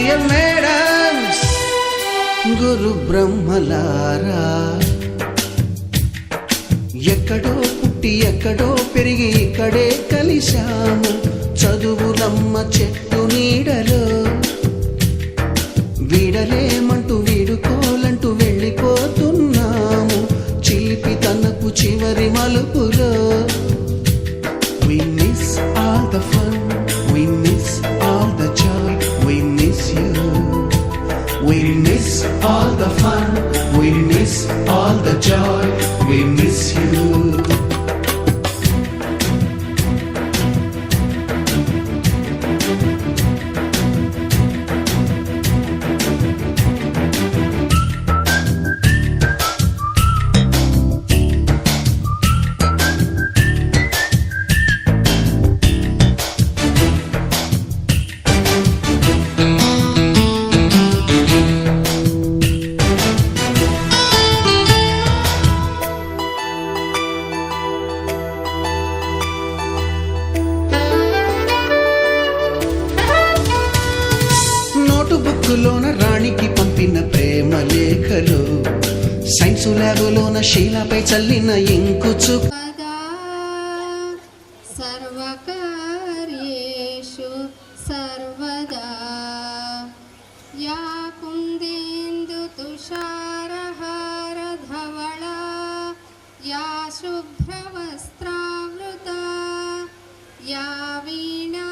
Dear madams, గురు బ్రహ్మలారా, ఎక్కడో పుట్టి ఎక్కడో పెరిగి ఇక్కడే కలిశాము. చదువులమ్మ చెట్టు నీడలో వీడలేమంటూ వీడుకోలంటూ వెళ్ళిపోతున్నాము. చిలిపి తనకు చివరి మలుపులో we miss all the fun, we miss all the joy, we miss you. We miss all the fun, we miss all the joy, we miss you. బుక్కులోన రాణికి పంపిన ప్రేమ లేఖలు, సైన్సు ల్యాబులోన శీలపై చల్లిన ఇంకు చుక్క. సర్వకార్యేషు సర్వదా యా కుందేందు తుషారహార ధవళా యా శుభ్రవస్త్రావృతా యా వీణా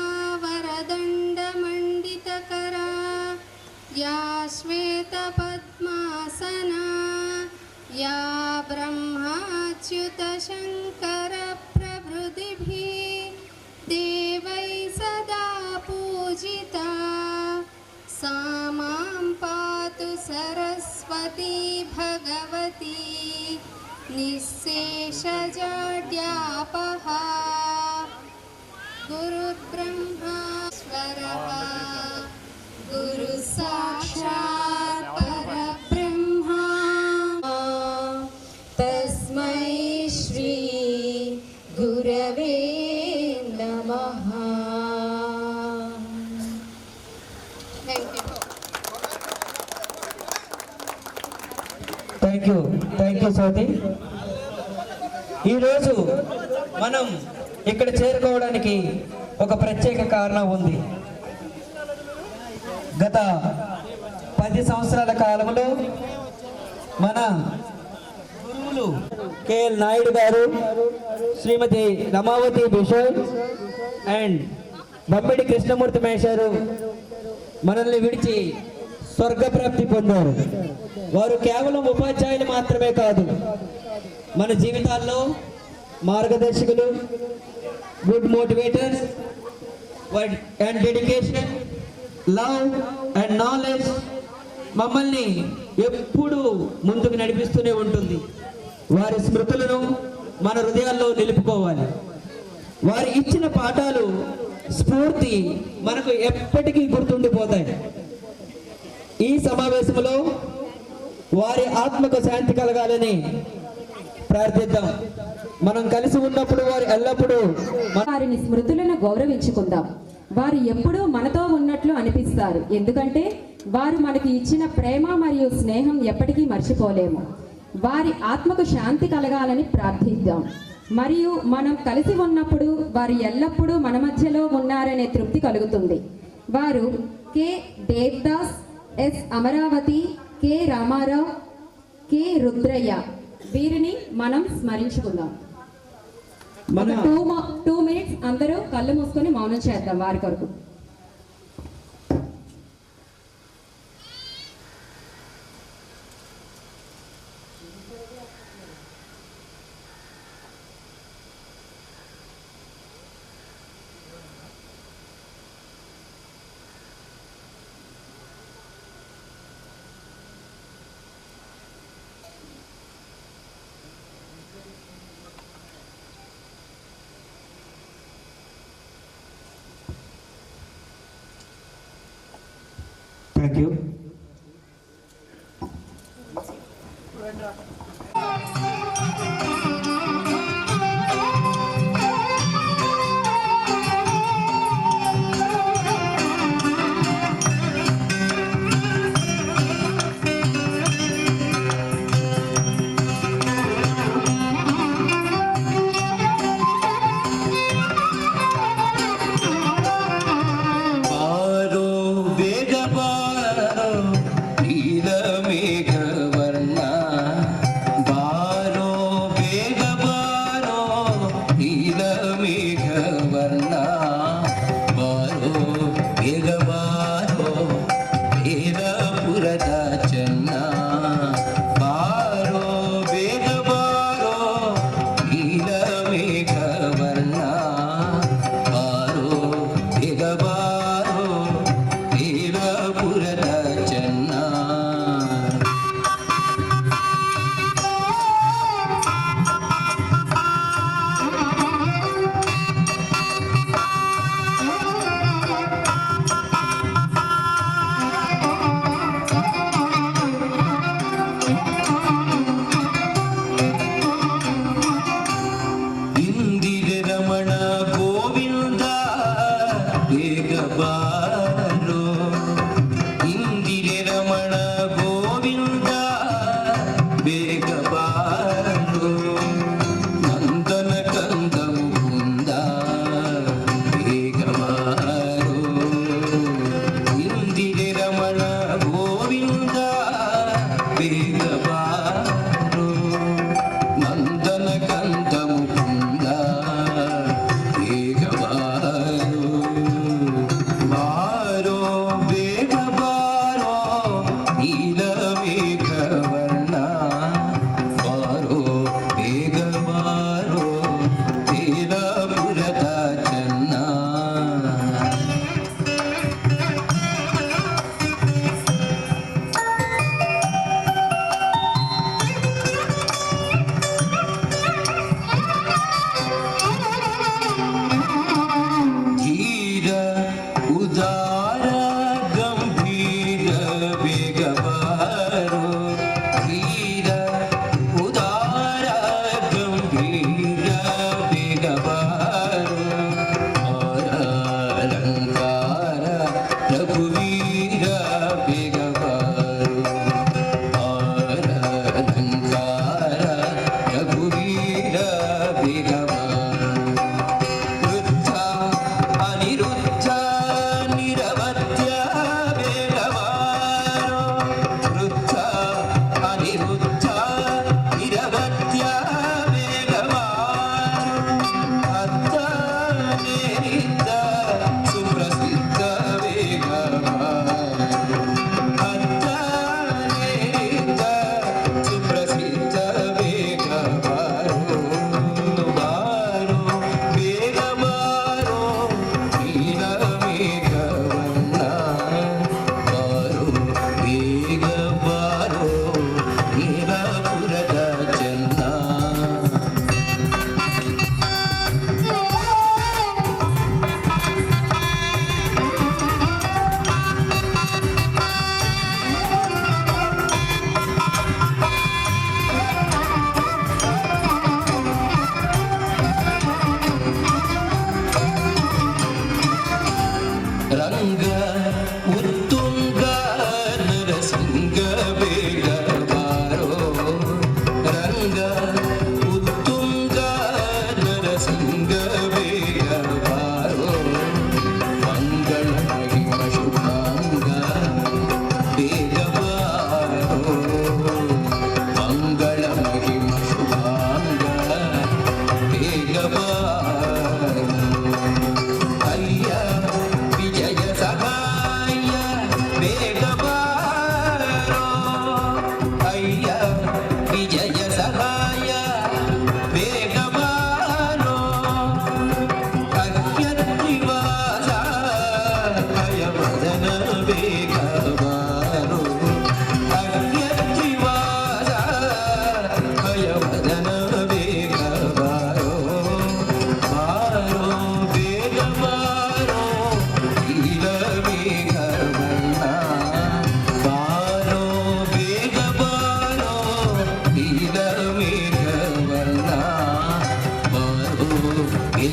వరదండమండితకరా या श्वेतपद्मासना या ब्रह्माच्युतशङ्करप्रभृतिभिः देवैः सदा पूजिता सा मां पातु सरस्वती भगवती निःशेषजाड्यापहा. गुरुर्ब्रह्मा ईश्वरः गुरु साक्षात् परब्रह्मा तस्मै श्री गुरवे नमः. Thank you Swathi. ఈరోజు మనం ఇక్కడ చేరుకోవడానికి ఒక ప్రత్యేక కారణం ఉంది. గత 10 సంవత్సరాల కాలంలో మన గురువులు కేఎల్ నాయుడు గారు, శ్రీమతి రమావతి బిషోయ్ అండ్ బమ్మిడి కృష్ణమూర్తి మేషారు మనల్ని విడిచి స్వర్గప్రాప్తి పొందారు. వారు కేవలం ఉపాధ్యాయులు మాత్రమే కాదు, మన జీవితాల్లో మార్గదర్శకులు, good motivators and dedication, love and knowledge మమ్మల్ని ఎప్పుడూ ముందుకు నడిపిస్తూనే ఉంటుంది. వారి స్మృతులను మన హృదయాల్లో నిలుపుకోవాలి. వారి ఇచ్చిన పాఠాలు, స్ఫూర్తి మనకు ఎప్పటికీ గుర్తుండిపోతాయి. ఈ సమావేశంలో వారి ఆత్మకు శాంతి కలగాలని ప్రార్థిద్దాం. మనం కలిసి ఉన్నప్పుడు వారు ఎల్లప్పుడూ వారిని స్మృతులను గౌరవించుకుందాం. వారు ఎప్పుడూ మనతో ఉన్నట్లు అనిపిస్తారు, ఎందుకంటే వారు మనకి ఇచ్చిన ప్రేమ మరియు స్నేహం ఎప్పటికీ మర్చిపోలేము. వారి ఆత్మకు శాంతి కలగాలని ప్రార్థిద్దాం. మరియు మనం కలిసి ఉన్నప్పుడు వారు ఎల్లప్పుడూ మన మధ్యలో ఉన్నారనే తృప్తి కలుగుతుంది. వారు K Devadas, S Amaravathi, K Ramarao, K Rudraiah, వీరిని మనం స్మరించుకుందాం. 2 minutes అందరూ కళ్ళు మూసుకొని మౌనం చేద్దాం వారి కొరకు. Thank you.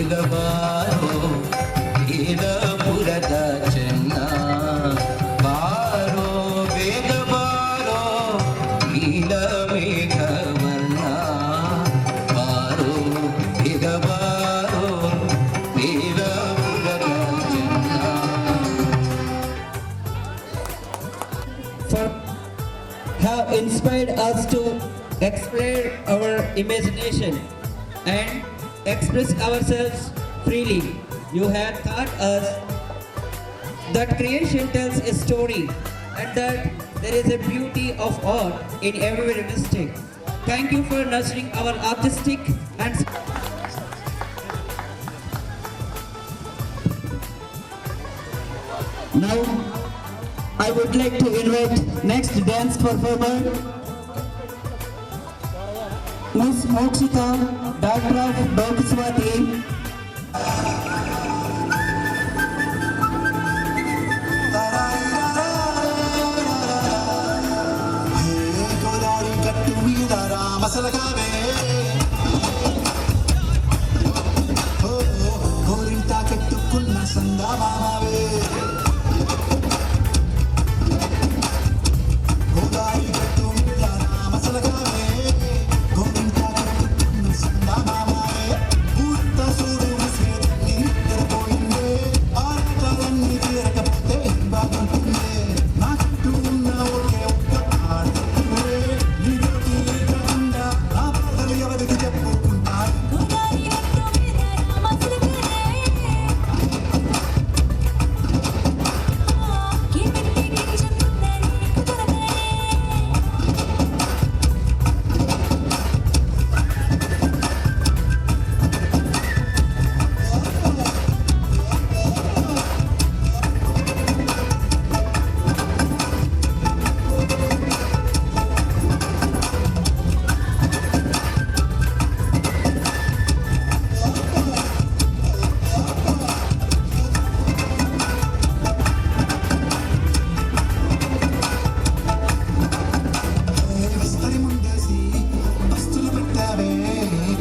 ಬೇಗಬಾರೋ ವೀರಪುರದ ಚೆನ್ನ ಬಾರೋ ಬೇಗ ಬಾರೋ ನೀಲ ಮೇಘವರ್ಣ ಬಾರೋ ಬೇಗ ಬಾರೋ ವೀರಪುರದ ಚೆನ್ನ. For have inspired us to explore our imagination and express ourselves freely. You have taught us that creation tells a story and that there is a beauty of art in every mistake. Thank you for nurturing our artistic and now I would like to invite next dance performer Miss Mokshita, daughter of Dokiswati. Godavari గట్టు మీద రామసలగావే గోరింట కట్టుకున్న సందామావే గోదావరి గట్టు మీద రామసలగావే గోరింట కట్టుకున్న సందామావే పూర్త సూడు ముసేదన్ని తెరపోయిందే ఆటలన్నీ తీరకపోతే బాగుంటుందే నాకంటూ ఉన్న ఒకే ఒక్క ఆట నీలోకి కాకుండా నా బాధలు ఎవరికి చెప్పుకుంటారు విస్తరి ముందేసి వస్తువులు పెట్టావే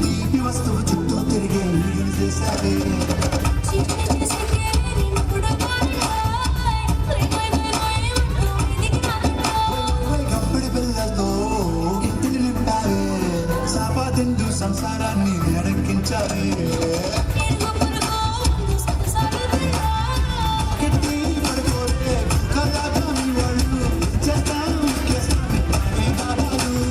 తీపి వస్తువు చుట్టూ తిరిగే నీళ్ళు చేశావే గప్పడి పిల్లలతో ఇంటిని నింపావే సాపాదిండు సంసారాన్ని అడక్కించావే గట్టి పడుకోరే కళ్ళాగా మీ వాళ్ళు చేస్తాను చేస్తాను పాడే బాబాలు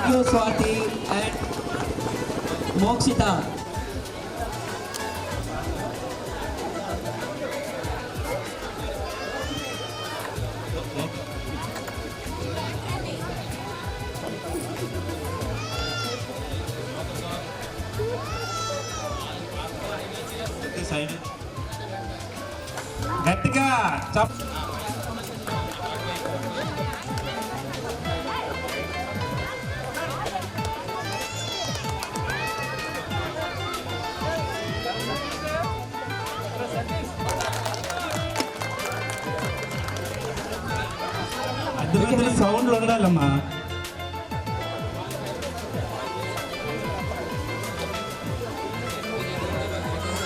you, Swati and Mokshita. Side గట్టిగా చప్ అందుకే సౌండ్లు ఉండాలమ్మా.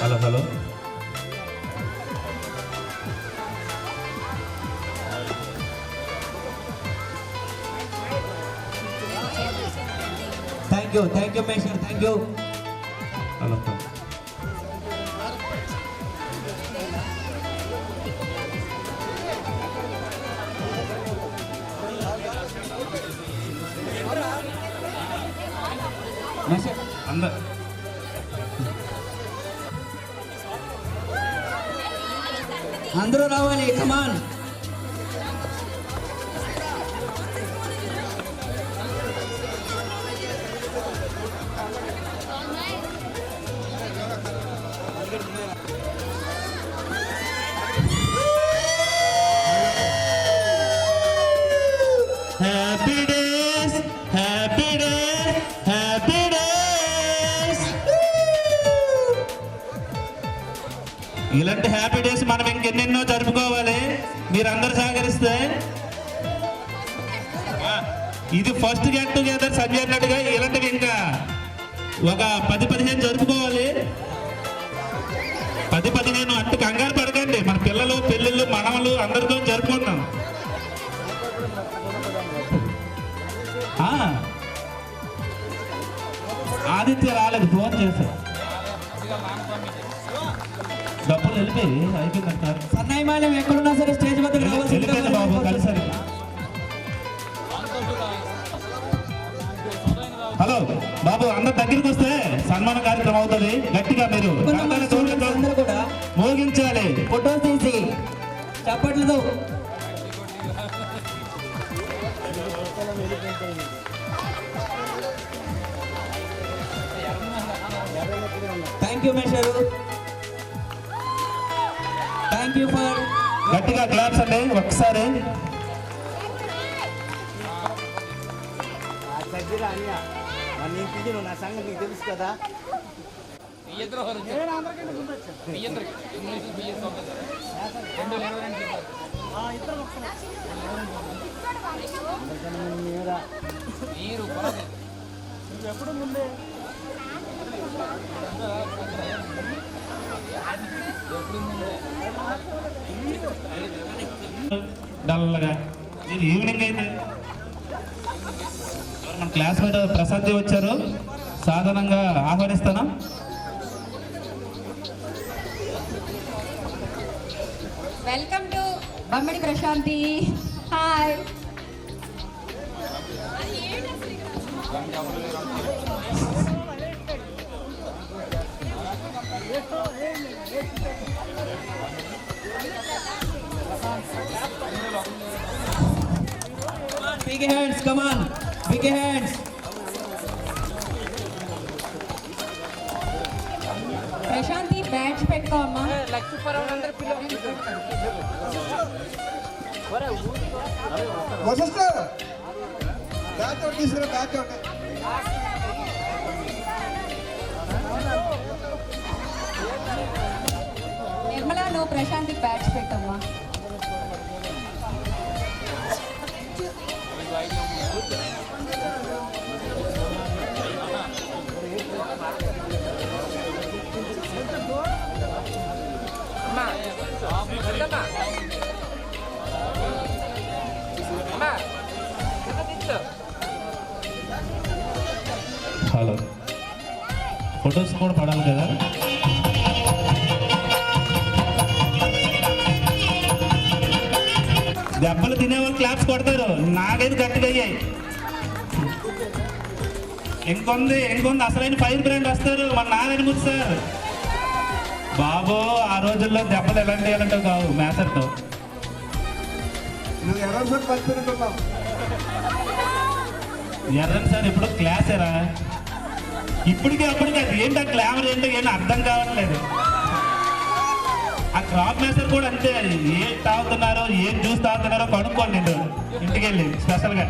Hello hello Thank you, Mesher, thank you. Hello Mesher. అందరు అందరూ రావాలి, come on. Happy days happy days happy days. ఇలాంటి హ్యాపీ డేస్ మనం ఇంకెన్నెన్నో జరుపుకోవాలి మీరందరూ సహకరిస్తే. ఇది ఫస్ట్ గెట్ టుగెదర్ సంజయ్ అన్నట్టుగా ఇలాంటివి ఇంకా ఒక 10-15 జరుపుకోవాలి. 10-15 అంటూ కంగారు పడకండి. మన పిల్లలు పెళ్ళిళ్ళు మనవలు అందరితో జరుపుకుంటాం. ఆదిత్య రాలేదు, ఫోన్ చేశారు. డబ్బులు వెళ్ళిపోయి అయిపోయిందంటారు. సన్నాయిమాలం ఎక్కడున్నా సరే స్టేజ్ వద్దకు వెళ్ళిపోయింది బాబు కలిసారు. హలో బాబు, అందరు దగ్గరికి వస్తే సన్మాన కార్యక్రమం అవుతుంది. గట్టిగా మీరు అందరూ కూడా మోగించాలి. ఫోటోస్ తీసి చప్పట్లతో. థ్యాంక్ యూ మేషరు, థ్యాంక్ యూ ఫర్. గట్టిగా క్లాప్స్ అండి ఒక్కసారి. నా సంగతి నీకు తెలుసు కదా. ఎప్పుడు ముందే డల్గా ఇది ఈవినింగ్ అయితే మన క్లాస్మేట్ ప్రసాద్ వచ్చారు, సాధారణంగా ఆహ్వానిస్తాను. Welcome to Bammadi Prashanti. Hi. Big hands, come on, big hands. Prashanti badge పెట్టుకో అమ్మా. సిస్టర్ బ్యాక్ అవుట్ తీసుకురా, బ్యాక్ అవుట్. నిర్మలా, నువ్వు ప్రశాంతి బ్యాచ్ పెట్టమ్మా. హలో, ఫొటోస్ కూడా పడాలి కదా. దెబ్బలు తినేవాళ్ళు క్లాప్స్ కొడతారు, నాకైతే గట్టిగా అయ్యాయి. ఇంకొంది అసలైన ఫైర్ బ్రాండ్ వస్తారు మన నారాయణమూర్తి సార్. బాబు ఆ రోజుల్లో దెబ్బలు ఎలాంటి కావు మేసర్తో. నువ్వు ఎర్ర షర్ట్ పంచుకుంటున్నావు. ఎర్రని సార్ ఇప్పుడు క్లాసేరా, ఇప్పటికీ అప్పటికి అది ఏంటో గ్లామర్ ఏంటో అర్థం కావట్లేదు. ఆ క్రాప్ మేసర్ కూడా అంతే, ఏం తాగుతున్నారో ఏం జ్యూస్ తాగుతున్నారో కనుక్కోండి నేను ఇంటికి వెళ్ళి స్పెషల్గా.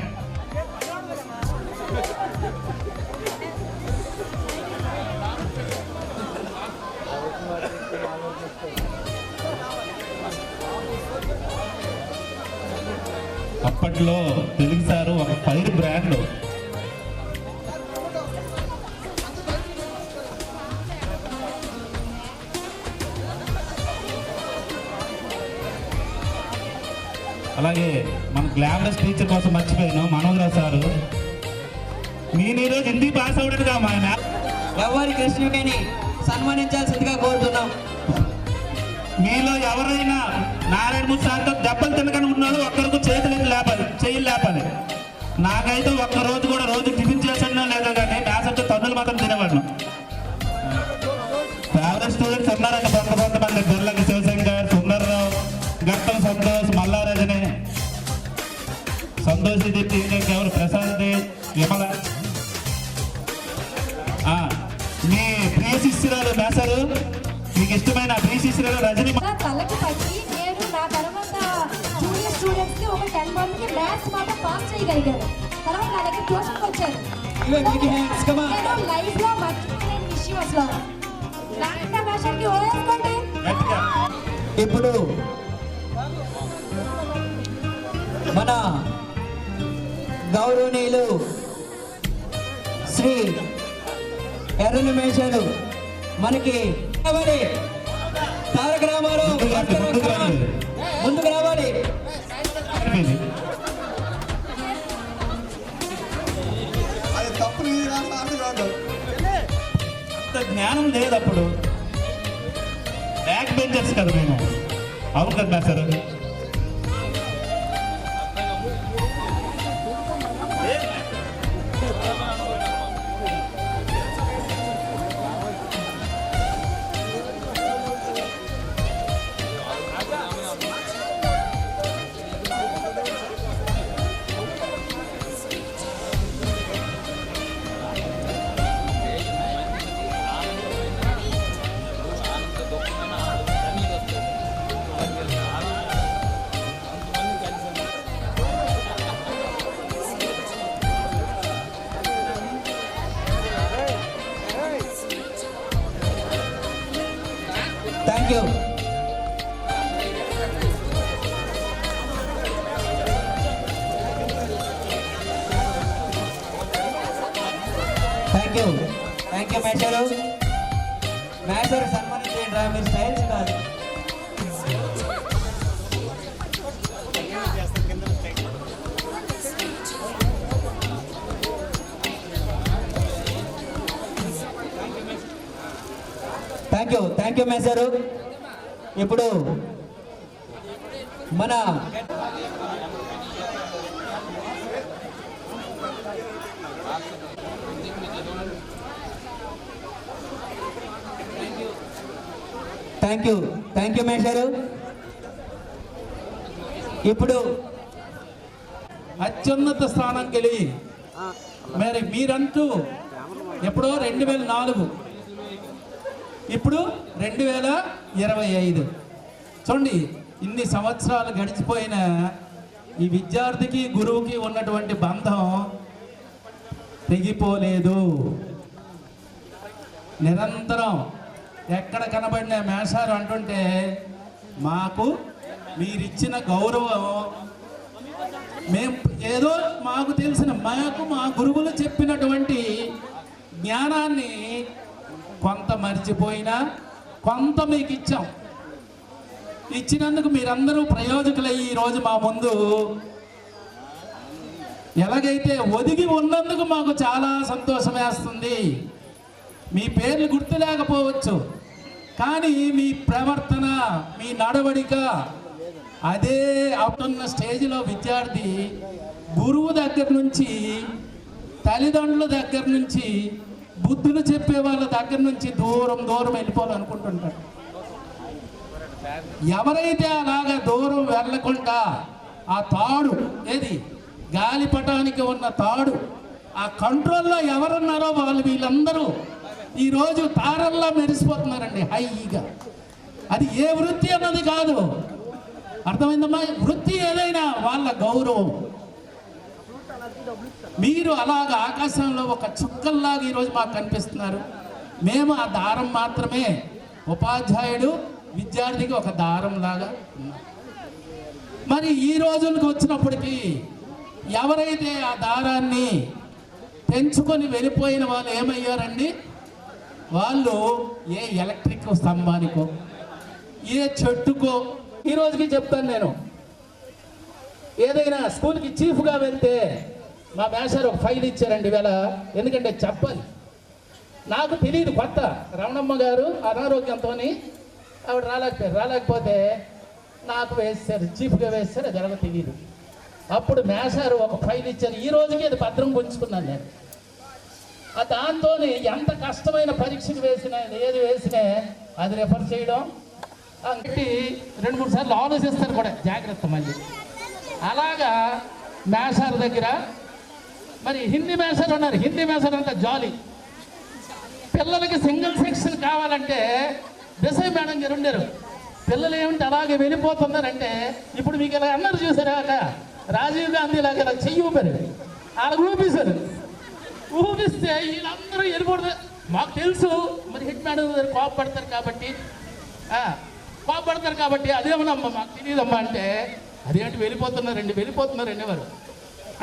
అప్పట్లో తెలుగు సారు ఒక ఫైర్ బ్రాండ్. అలాగే మన గ్లామరస్ టీచర్ కోసం మర్చిపోయాను మనోహరరావు సారు. నేను ఈరోజు హిందీ పాస్ అవడానికి మా ఎవరి కృష్ణుడిని సన్మానించాల్సిందిగా కోరుతున్నాం. మీలో ఎవరైనా నారాయణమూర్తి సార్తో దెబ్బలు తినకని ఉన్నాడు ఒక్కరికి చేతులు లేపాలి, చెయ్యి లేపాలి. నాకైతే ఒక్క రోజు కూడా రోజు టిఫిన్ చేసాను లేదో కానీ డాసంతో తన్నులు మాత్రం తినేవాడు. ఫేవరెట్ స్టూడెంట్స్ ఉన్నారండి కొంతమంది, బిర్లంగి శివశంకర్, సుందర్రావు, గట్టం సంతోష్, మల్లారజని, సంతోష్ దీప్తి, ఇంకెవరు ప్రశాంత్, విమల. మీ ప్రియ శిష్యురాలు మేసారు, మీకు ఇష్టమైన ప్రియ శిష్యురాలు రజని. తలకి పట్టి నేను నా తర్వాత జూనియర్ స్టూడెంట్స్ కి ఒక 10 మందికి మ్యాథ్స్ మాత్రం పాస్ చేయగలిగాను. తర్వాత నా దగ్గర ట్యూషన్కి వచ్చారు. నేను లైఫ్ లో మర్చిపోలేని విషయం అసలు. నా భాషకి ఓవేసుకోండి. ఇప్పుడు మన గౌరవనీయులు శ్రీ ఎర్రని మేషాలు మనకి తారక రామారావు ముందుకు రావాలి. అది తప్పు నీ రాష్ట్రానికి కాదు. అంత జ్ఞానం లేదు అప్పుడు, బ్యాక్ బెంచర్స్ కదా మేము. అవును కదా sir. Thank you. Thank you మేషారు. మేషారు సన్మానించండి రా, మీరు స్టైల్స్ కాదు. థ్యాంక్ యూ మేషారు. ఇప్పుడు మన థ్యాంక్ యూ మేషారు. ఇప్పుడు అత్యున్నత స్థానంకి వెళ్ళి మరి మీరంటూ ఎప్పుడో 2004, ఇప్పుడు 2025. చూడండి, ఇన్ని సంవత్సరాలు గడిచిపోయిన ఈ విద్యార్థికి గురువుకి ఉన్నటువంటి బంధం తెగిపోలేదు. నిరంతరం ఎక్కడ కనబడిన మేషారు అంటుంటే మాకు మీరిచ్చిన గౌరవం, మేము ఏదో మాకు తెలిసిన మా గురువులు చెప్పినటువంటి జ్ఞానాన్ని కొంత మర్చిపోయినా కొంత మీకు ఇచ్చాం. ఇచ్చినందుకు మీరందరూ ప్రయోజకులయ్యి ఈరోజు మా ముందు ఎలాగైతే ఒదిగి ఉన్నందుకు మాకు చాలా సంతోషం వేస్తుంది. మీ పేర్లు గుర్తు లేకపోవచ్చు, కానీ మీ ప్రవర్తన, మీ నడవడిక, అదే అవుతున్న స్టేజ్లో విద్యార్థి గురువు దగ్గర నుంచి తల్లిదండ్రుల దగ్గర నుంచి, బుద్ధులు చెప్పే వాళ్ళ దగ్గర నుంచి దూరం దూరం వెళ్ళిపోవాలనుకుంటుంటాడు. ఎవరైతే అలాగా దూరం వెళ్ళకుండా ఆ తాడు, ఏది గాలిపటానికి ఉన్న తాడు, ఆ కంట్రోల్లో ఎవరున్నారో వాళ్ళు వీళ్ళందరూ ఈరోజు తారల్లా మెరిసిపోతున్నారండి హైగా. అది ఏ వృత్తి అన్నది కాదు, అర్థమైందమ్మా? వృత్తి ఏదైనా వాళ్ళ గౌరవం. మీరు అలాగా ఆకాశంలో ఒక చుక్కల్లాగా ఈరోజు మాకు కనిపిస్తున్నారు. మేము ఆ దారం మాత్రమే. ఉపాధ్యాయుడు విద్యార్థికి ఒక దారం లాగా ఉన్నాం. మరి ఈ రోజులకు వచ్చినప్పటికీ ఎవరైతే ఆ దారాన్ని పెంచుకొని వెళ్ళిపోయిన వాళ్ళు ఏమయ్యారండి? వాళ్ళు ఏ ఎలక్ట్రిక్ స్తంభానికో, ఏ చెట్టుకో. ఈ రోజుకి చెప్తాను నేను, ఏదైనా స్కూల్కి చీఫ్గా వెళ్తే మా మేషారు ఒక ఫైల్ ఇచ్చారండి ఇవాళ. ఎందుకంటే చెప్పాలి, నాకు తెలియదు, కొత్త రమణమ్మ గారు అనారోగ్యంతో ఆవిడ రాలేకపోతే నాకు వేశారు, చీఫ్గా వేశారు. అది ఎలా తెలియదు. అప్పుడు మేషారు ఒక ఫైల్ ఇచ్చారు. ఈ రోజుకి అది భద్రం ఉంచుకున్నాను నేను. దాంతో ఎంత కష్టమైన పరీక్షకు వేసినా, ఏది వేసినా అది రెఫర్ చేయడం, అంటే 2-3 సార్లు ఆలోచిస్తారు కూడా, జాగ్రత్త మళ్ళీ. అలాగా మేషారు దగ్గర మరి హిందీ మేషారు ఉన్నారు. హిందీ మేషారు అంతా జాలీ. పిల్లలకి సింగిల్ సెక్షన్ కావాలంటే దేశాయ్ మేడం గారు ఉండేరు. పిల్లలు ఏమిటి అలాగే వెళ్ళిపోతున్నారంటే, ఇప్పుడు మీకు ఇలా అన్నారు చూసారా, రాజీవ్ గాంధీ లాగా ఇలా చెయ్యి ఊపారు, అలా ఊపిస్తారు. ఊపిస్తే వీళ్ళందరూ వెళ్ళిపోతుంది. మాకు తెలుసు మరి హెడ్ మేడం గారు కోపడతారు కాబట్టి అదేమన్నమ్మా మాకు తెలియదమ్మా అంటే, అదేంటి వెళ్ళిపోతున్నారండి వారు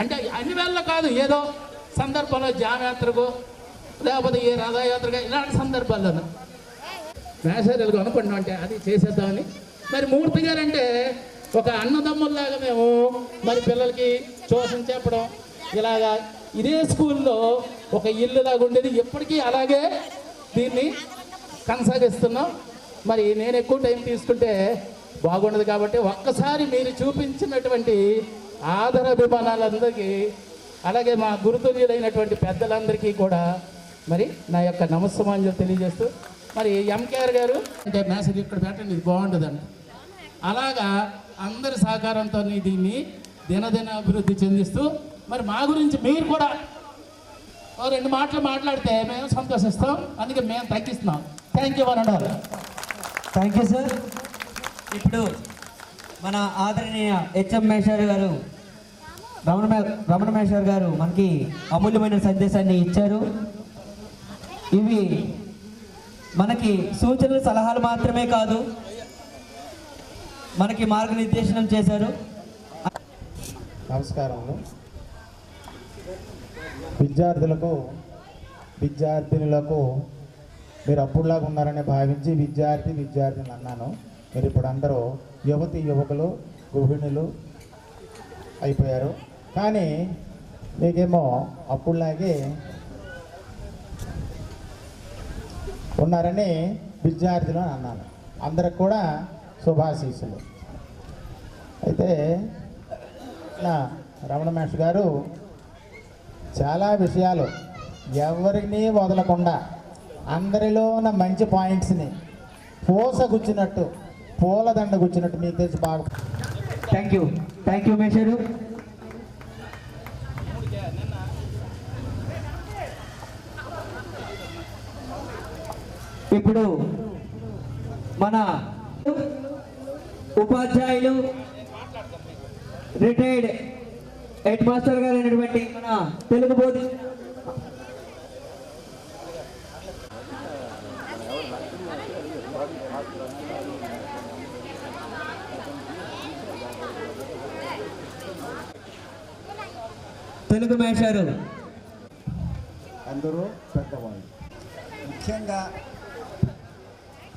అంటే అన్ని వేళ కాదు, ఏదో సందర్భంలో జామయాత్రకు లేకపోతే ఏ రథయాత్రగా ఇలాంటి సందర్భాల్లోనూ మేషారులకు అనుకున్నాం అంటే అది చేసేద్దామని. మరి మూర్తి గారు అంటే ఒక అన్నదమ్ముల్లాగా మేము మరి పిల్లలకి ట్యూషన్ చెప్పడం, ఇలాగా ఇదే స్కూల్లో ఒక ఇల్లులాగా ఉండేది. ఎప్పటికీ అలాగే దీన్ని కొనసాగిస్తున్నాం. మరి నేను ఎక్కువ టైం తీసుకుంటే బాగుండదు కాబట్టి ఒక్కసారి మీరు చూపించినటువంటి ఆదరాభిమానాలందరికీ, అలాగే మా గురుతుల్యులైనటువంటి పెద్దలందరికీ కూడా మరి నా యొక్క నమస్సమాంజలు తెలియజేస్తూ, మరి ఎంకేఆర్ గారు అంటే మేసరి ఇక్కడ పెట్టండి, ఇది బాగుంటుందండి. అలాగా అందరి సహకారంతో దీన్ని దినదిన అభివృద్ధి చెందిస్తూ, మరి మా గురించి మీరు కూడా 2 మాటలు మాట్లాడితే మేము సంతోషిస్తాం. అందుకే మేము తగ్గిస్తున్నాం. థ్యాంక్ యూ అనండి. Thank you sir. ఇప్పుడు మన ఆదరణీయ హెచ్ఎం మేషారు గారు, రమణ మేషారు గారు మనకి అమూల్యమైన సందేశాన్ని ఇచ్చారు. ఇవి మనకి సూచనలు, సలహాలు మాత్రమే కాదు, మనకి మార్గనిర్దేశనం చేశారు. నమస్కారములు. విద్యార్థినులకు మీరు అప్పుడులాగా ఉన్నారని భావించి విద్యార్థిని అన్నాను. మీరు ఇప్పుడు అందరూ యువకులు, గృహిణులు అయిపోయారు. కానీ మీకేమో అప్పుడులాగే ఉన్నారని విద్యార్థులు అని అన్నాను. అందరికి కూడా శుభాశీస్సులు. అయితే నా రమణ మహేష్ గారు చాలా విషయాలు ఎవరిని వదలకుండా అందరిలో ఉన్న మంచి పాయింట్స్ని పూసగుచ్చినట్టు, పూలదండ గుచ్చినట్టు మీకు తెలిసి బాగా. థ్యాంక్ యూ మేషారు. ఇప్పుడు మన ఉపాధ్యాయులు, రిటైర్డ్ హెడ్ మాస్టర్ గారు అయినటువంటి మన తెలుగు బోధి తెలుగు మేషారు అందరూ పెద్దవాళ్ళు, ముఖ్యంగా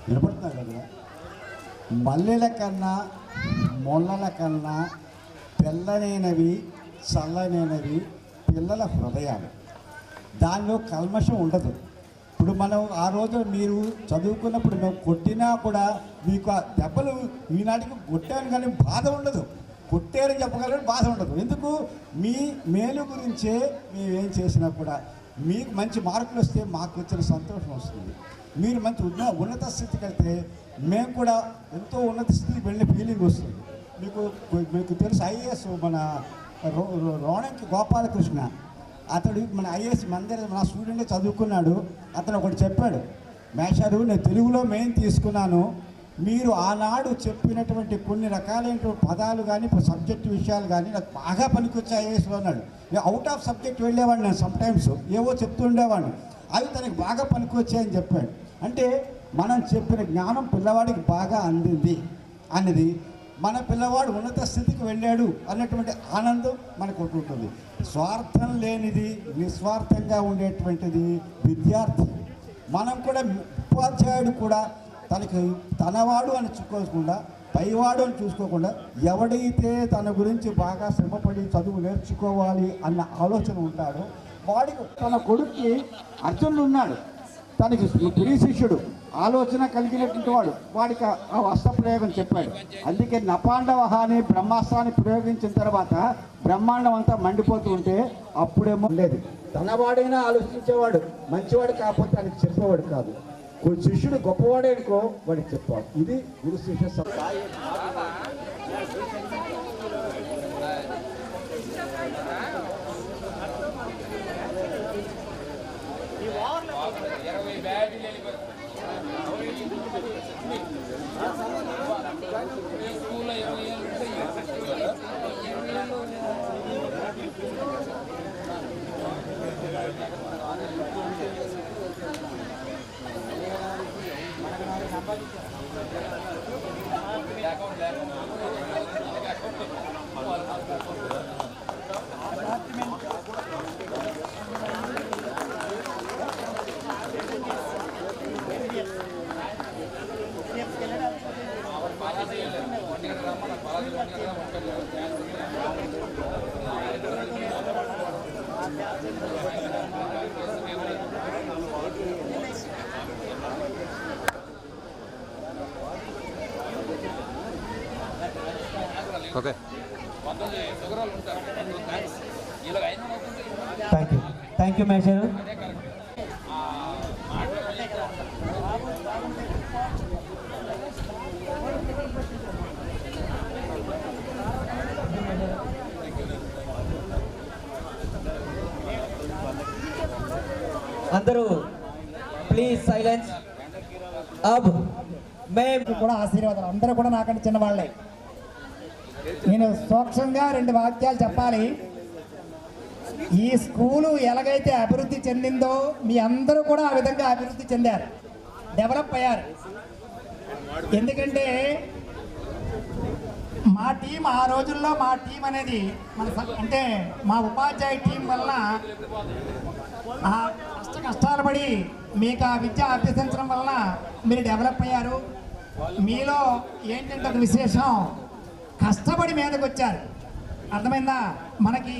నిలబడుతున్నారు కదా, మల్లెల కన్నా మొల్లల కన్నా తెల్లనైనవి చల్లనైనవి పిల్లల హృదయాలు. దానిలో కల్మషం ఉండదు. ఇప్పుడు మనం ఆ రోజు మీరు చదువుకున్నప్పుడు మేము కొట్టినా కూడా మీకు ఆ దెబ్బలు ఈనాటికి కొట్టాను కానీ బాధ ఉండదు. కొట్టారని చెప్పగలరు, బాధ ఉండదు. ఎందుకు? మీ మేలు గురించే మేము ఏం చేసినా కూడా మీకు మంచి మార్కులు వస్తే మాకు వచ్చిన సంతోషం వస్తుంది. మీరు మంచి ఉన్నత స్థితికి వెళ్తే మేము కూడా ఎంతో ఉన్నత స్థితికి వెళ్ళే ఫీలింగ్ వస్తుంది. మీకు తెలుసు ఐఏఎస్ మన రోణంకి గోపాలకృష్ణ, అతడు మన ఐఏఎస్ మన స్టూడెంటే చదువుకున్నాడు. అతను ఒకటి చెప్పాడు, మేషారు నేను తెలుగులో మెయిన్ తీసుకున్నాను, మీరు ఆనాడు చెప్పినటువంటి కొన్ని రకాలైనటువంటి పదాలు కానీ సబ్జెక్ట్ విషయాలు కానీ నాకు బాగా పనికొచ్చాయి ఐఏఎస్లో అన్నాడు. అవుట్ ఆఫ్ సబ్జెక్ట్ వెళ్ళేవాడిని నేను సమ్టైమ్స్, ఏవో చెప్తుండేవాడిని, అవి తనకి బాగా పనికొచ్చాయని చెప్పాడు. అంటే మనం చెప్పిన జ్ఞానం పిల్లవాడికి బాగా అందింది అన్నది, మన పిల్లవాడు ఉన్నత స్థితికి వెళ్ళాడు అన్నటువంటి ఆనందం మనకు ఉంటుంది. స్వార్థం లేనిది, నిస్వార్థంగా ఉండేటువంటిది విద్యార్థి. మనం కూడా ఉపాధ్యాయుడు కూడా తనవాడు అని చూసుకోకుండా, పైవాడు అని చూసుకోకుండా, ఎవడైతే తన గురించి బాగా శ్రమపడి చదువు నేర్చుకోవాలి అన్న ఆలోచన ఉంటాడో వాడికి, తన కొడుక్కి అర్జునుడు ఉన్నాడు, తనకి ప్రియ శిష్యుడు, ఆలోచన కలిగినటువంటి వాడికి ఆ అస్త్రప్రయోగం చెప్పాడు. అందుకే నపాండవహ అని బ్రహ్మాస్త్రాన్ని ప్రయోగించిన తర్వాత బ్రహ్మాండం అంతా మండిపోతూ ఉంటే అప్పుడేమో లేదు, తనవాడైనా ఆలోచించేవాడు, మంచివాడు కాకపోతే ఆయనకి చెప్పేవాడు కాదు. శిష్యుడు గొప్పవాడే అనుకో వాడికి చెప్పాడు. ఇది గురు శిష్య ఓకే. Thank you మేషారు. అందరూ ప్లీజ్ సైలెన్స్. మేము కూడా ఆశీర్వాదాలు. అందరూ కూడా నాకంటే చిన్నవాళ్ళే. నేను సూక్ష్మంగా 2 వాక్యాలు చెప్పాలి. ఈ స్కూలు ఎలాగైతే అభివృద్ధి చెందిందో మీ అందరూ కూడా ఆ విధంగా అభివృద్ధి చెందారు, డెవలప్ అయ్యారు. ఎందుకంటే మా టీం ఆ రోజుల్లో, మా టీం అనేది అంటే మా ఉపాధ్యాయ టీం వలన ఆ కష్టాలు పడి మీకు ఆ విద్య అభ్యసించడం వలన మీరు డెవలప్ అయ్యారు. మీలో ఏంటంటే ఒక విశేషం, కష్టపడి మీదకి వచ్చారు. అర్థమైందా? మనకి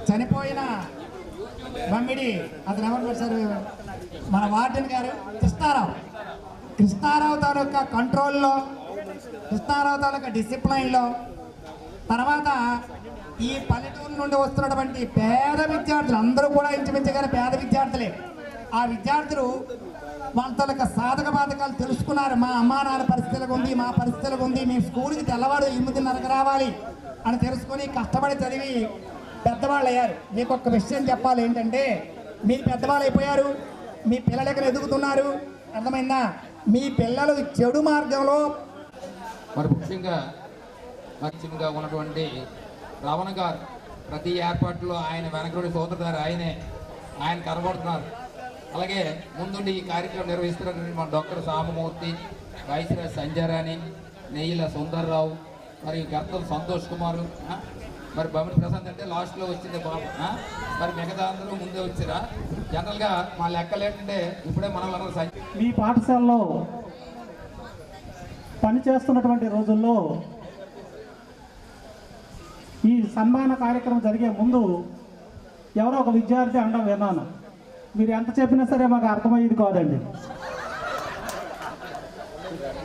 చనిపోయిన బమ్మిడి అతను ఎవరు వచ్చారు, మన వార్డెన్ గారు కృష్ణారావు తాలూకా కంట్రోల్లో, కృష్ణారావు తాలూకా డిసిప్లైన్లో, తర్వాత ఈ పల్లెటూరు నుండి వస్తున్నటువంటి పేద విద్యార్థులు అందరూ కూడా ఇంచుమించుగా పేద విద్యార్థులే. ఆ విద్యార్థులు వాళ్ళ తాలూకా సాధక బాధకాలు తెలుసుకున్నారు. మా అమ్మా నాన్న పరిస్థితులకు ఉంది, మా పరిస్థితులకు ఉంది, మేము స్కూల్కి తెల్లవాడు 8:30కి రావాలి అని తెలుసుకొని కష్టపడి చదివి పెద్దవాళ్ళు అయ్యారు. మీకు ఒక్క విషయం చెప్పాలి ఏంటంటే, మీరు పెద్దవాళ్ళు అయిపోయారు, మీ పిల్లలు ఎక్కడ ఎదుగుతున్నారు. అర్థమైందా? మీ పిల్లలు చెడు మార్గంలో మరి ముఖ్యంగా ఉన్నటువంటి రమణ గారు ప్రతి ఏర్పాట్లో ఆయన వెనకబడి సోదరుదారు ఆయన కనబడుతున్నారు. అలాగే ముందుండి ఈ కార్యక్రమం నిర్వహిస్తున్నటువంటి మన డాక్టర్ సామమూర్తి, వైశ్రాజ్ సంజయరాణి, నెయ్యిల సుందర్రావు, మరి గర్తల సంతోష్ కుమార్, మరి బమిడి ప్రశాంత్ అంటే లాస్ట్లో వచ్చింది బాబు, మరి మిగతా అందరూ ముందే వచ్చారా. జనరల్గా మా లెక్కలు ఏంటంటే ఇప్పుడే మనం మీ పాఠశాలలో పనిచేస్తున్నటువంటి రోజుల్లో ఈ సన్మాన కార్యక్రమం జరిగే ముందు ఎవరో ఒక విద్యార్థి అనడం విన్నాను. మీరు ఎంత చెప్పినా సరే మాకు అర్థమయ్యేది కాదండి.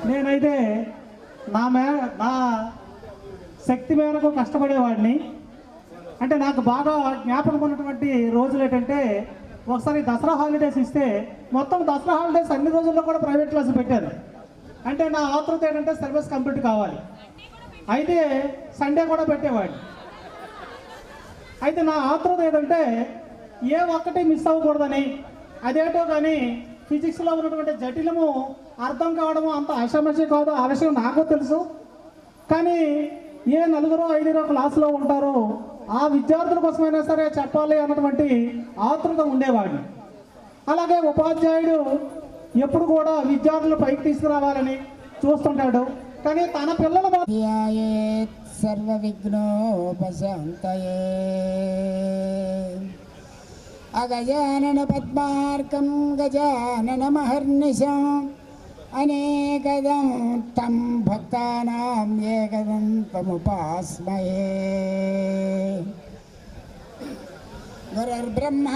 నేనైతే నా శక్తి మేరకు కష్టపడేవాడిని. అంటే నాకు బాగా జ్ఞాపకం ఉన్నటువంటి రోజులు ఏంటంటే, ఒకసారి దసరా హాలిడేస్ ఇస్తే మొత్తం దసరా హాలిడేస్ అన్ని రోజుల్లో కూడా ప్రైవేట్ క్లాసులు పెట్టాను. అంటే నా ఆతృత ఏంటంటే సిలబస్ కంప్లీట్ కావాలి. అయితే సండే కూడా పెట్టేవాడిని. అయితే నా ఆతృత ఏంటంటే ఏ ఒక్కటి మిస్ అవ్వకూడదని. అదేంటో కానీ ఫిజిక్స్లో ఉన్నటువంటి జటిలము అర్థం కావడము అంత ఆషామాషి కాదు, ఆ విషయం నాకు తెలుసు. కానీ ఏ 4-5 క్లాసులో ఉంటారో ఆ విద్యార్థుల కోసమైనా సరే చెప్పాలి అన్నటువంటి ఆతృత ఉండేవాడిని. అలాగే ఉపాధ్యాయుడు ఎప్పుడు కూడా విద్యార్థులు పైకి తీసుకురావాలని చూస్తుంటాడు. కానీ తన పిల్లలు సర్వ విఘ్నోపశాంతయే అగజానన పద్మార్కం గజానన మహర్నిశం అనేకదం తం భక్తానాం ఏకదంతముపాస్మహే. గురుర్బ్రహ్మ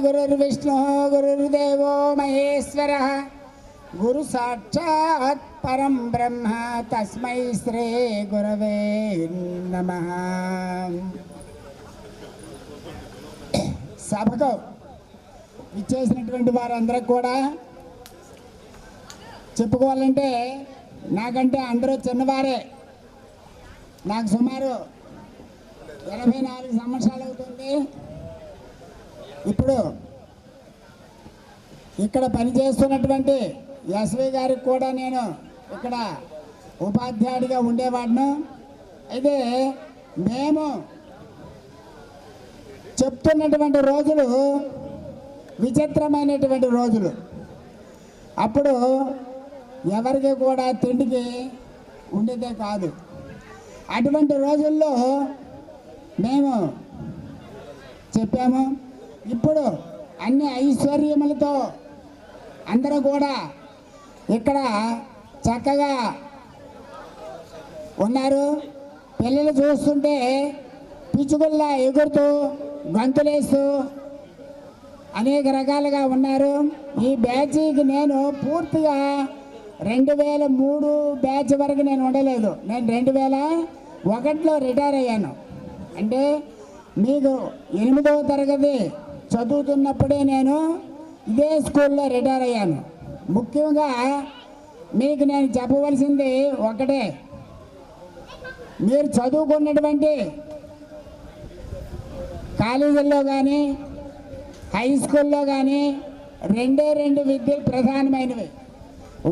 గురుర్విష్ణు గురుర్దేవో మహేశ్వరః గురు సాక్షాత్ పరం బ్రహ్మ తస్మై శ్రీ గురవే నమః. సభకు ఇచ్చేసినటువంటి వారందరికి కూడా చెప్పుకోవాలంటే నాకంటే అందరూ చిన్నవారే. నాకు సుమారు 84 సంవత్సరాలు అవుతుంది. ఇప్పుడు ఇక్కడ పనిచేస్తున్నటువంటి ఎస్వి గారికి కూడా నేను ఇక్కడ ఉపాధ్యాయుడిగా ఉండేవాడిను. అయితే మేము చెప్తున్నటువంటి రోజులు విచిత్రమైనటువంటి రోజులు. అప్పుడు ఎవరికి కూడా తిండికి ఉండేదే కాదు. అటువంటి రోజుల్లో మేము చెప్పాము. ఇప్పుడు అన్ని ఐశ్వర్యములతో అందరూ కూడా ఇక్కడ చక్కగా ఉన్నారు. పిల్లలు చూస్తుంటే పిచ్చుకల్లా ఎగురుతూ గంతులేస్తూ అనేక రకాలుగా ఉన్నారు. ఈ బ్యాచ్కి నేను పూర్తిగా 2003 బ్యాచ్ వరకు నేను ఉండలేదు. నేను 2001లో రిటైర్ అయ్యాను. అంటే మీకు 8వ తరగతి చదువుతున్నప్పుడే నేను ఇదే స్కూల్లో రిటైర్ అయ్యాను. ముఖ్యంగా మీకు నేను చెప్పవలసింది ఒకటే, మీరు చదువుకున్నటువంటి కాలేజీల్లో కానీ హై స్కూల్లో కానీ 2 విద్యలు ప్రధానమైనవి.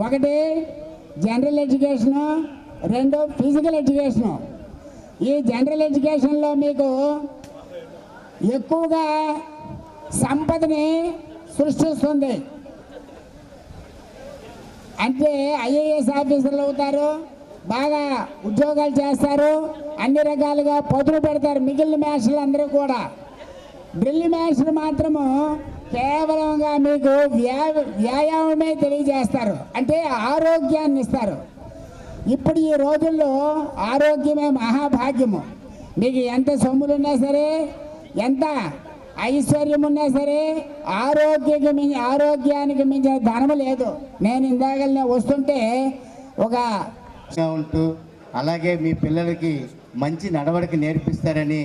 ఒకటి జనరల్ ఎడ్యుకేషను, 2 ఫిజికల్ ఎడ్యుకేషను. ఈ జనరల్ ఎడ్యుకేషన్లో మీకు ఎక్కువగా సంపదని సృష్టిస్తుంది. అంటే ఐఏఎస్ ఆఫీసర్లు అవుతారు, బాగా ఉద్యోగాలు చేస్తారు, అన్ని రకాలుగా పదులు పెడతారు. మిగిలిన మ్యాచ్లు అందరూ కూడా డ్రిల్ మ్యాచ్లు మాత్రము కేవలంగా మీకు వ్యాయామమే తెలియజేస్తారు, అంటే ఆరోగ్యాన్ని ఇస్తారు. ఇప్పుడు ఈ రోజుల్లో ఆరోగ్యమే మహాభాగ్యము. మీకు ఎంత సొమ్ములున్నా సరే, ఎంత ఐశ్వర్యం ఉన్నా సరే, ఆరోగ్యానికి మించిన ధనము లేదు. నేను ఇందాకనే వస్తుంటే ఒక ఉంటూ అలాగే మీ పిల్లలకి మంచి నడవడిక నేర్పిస్తారని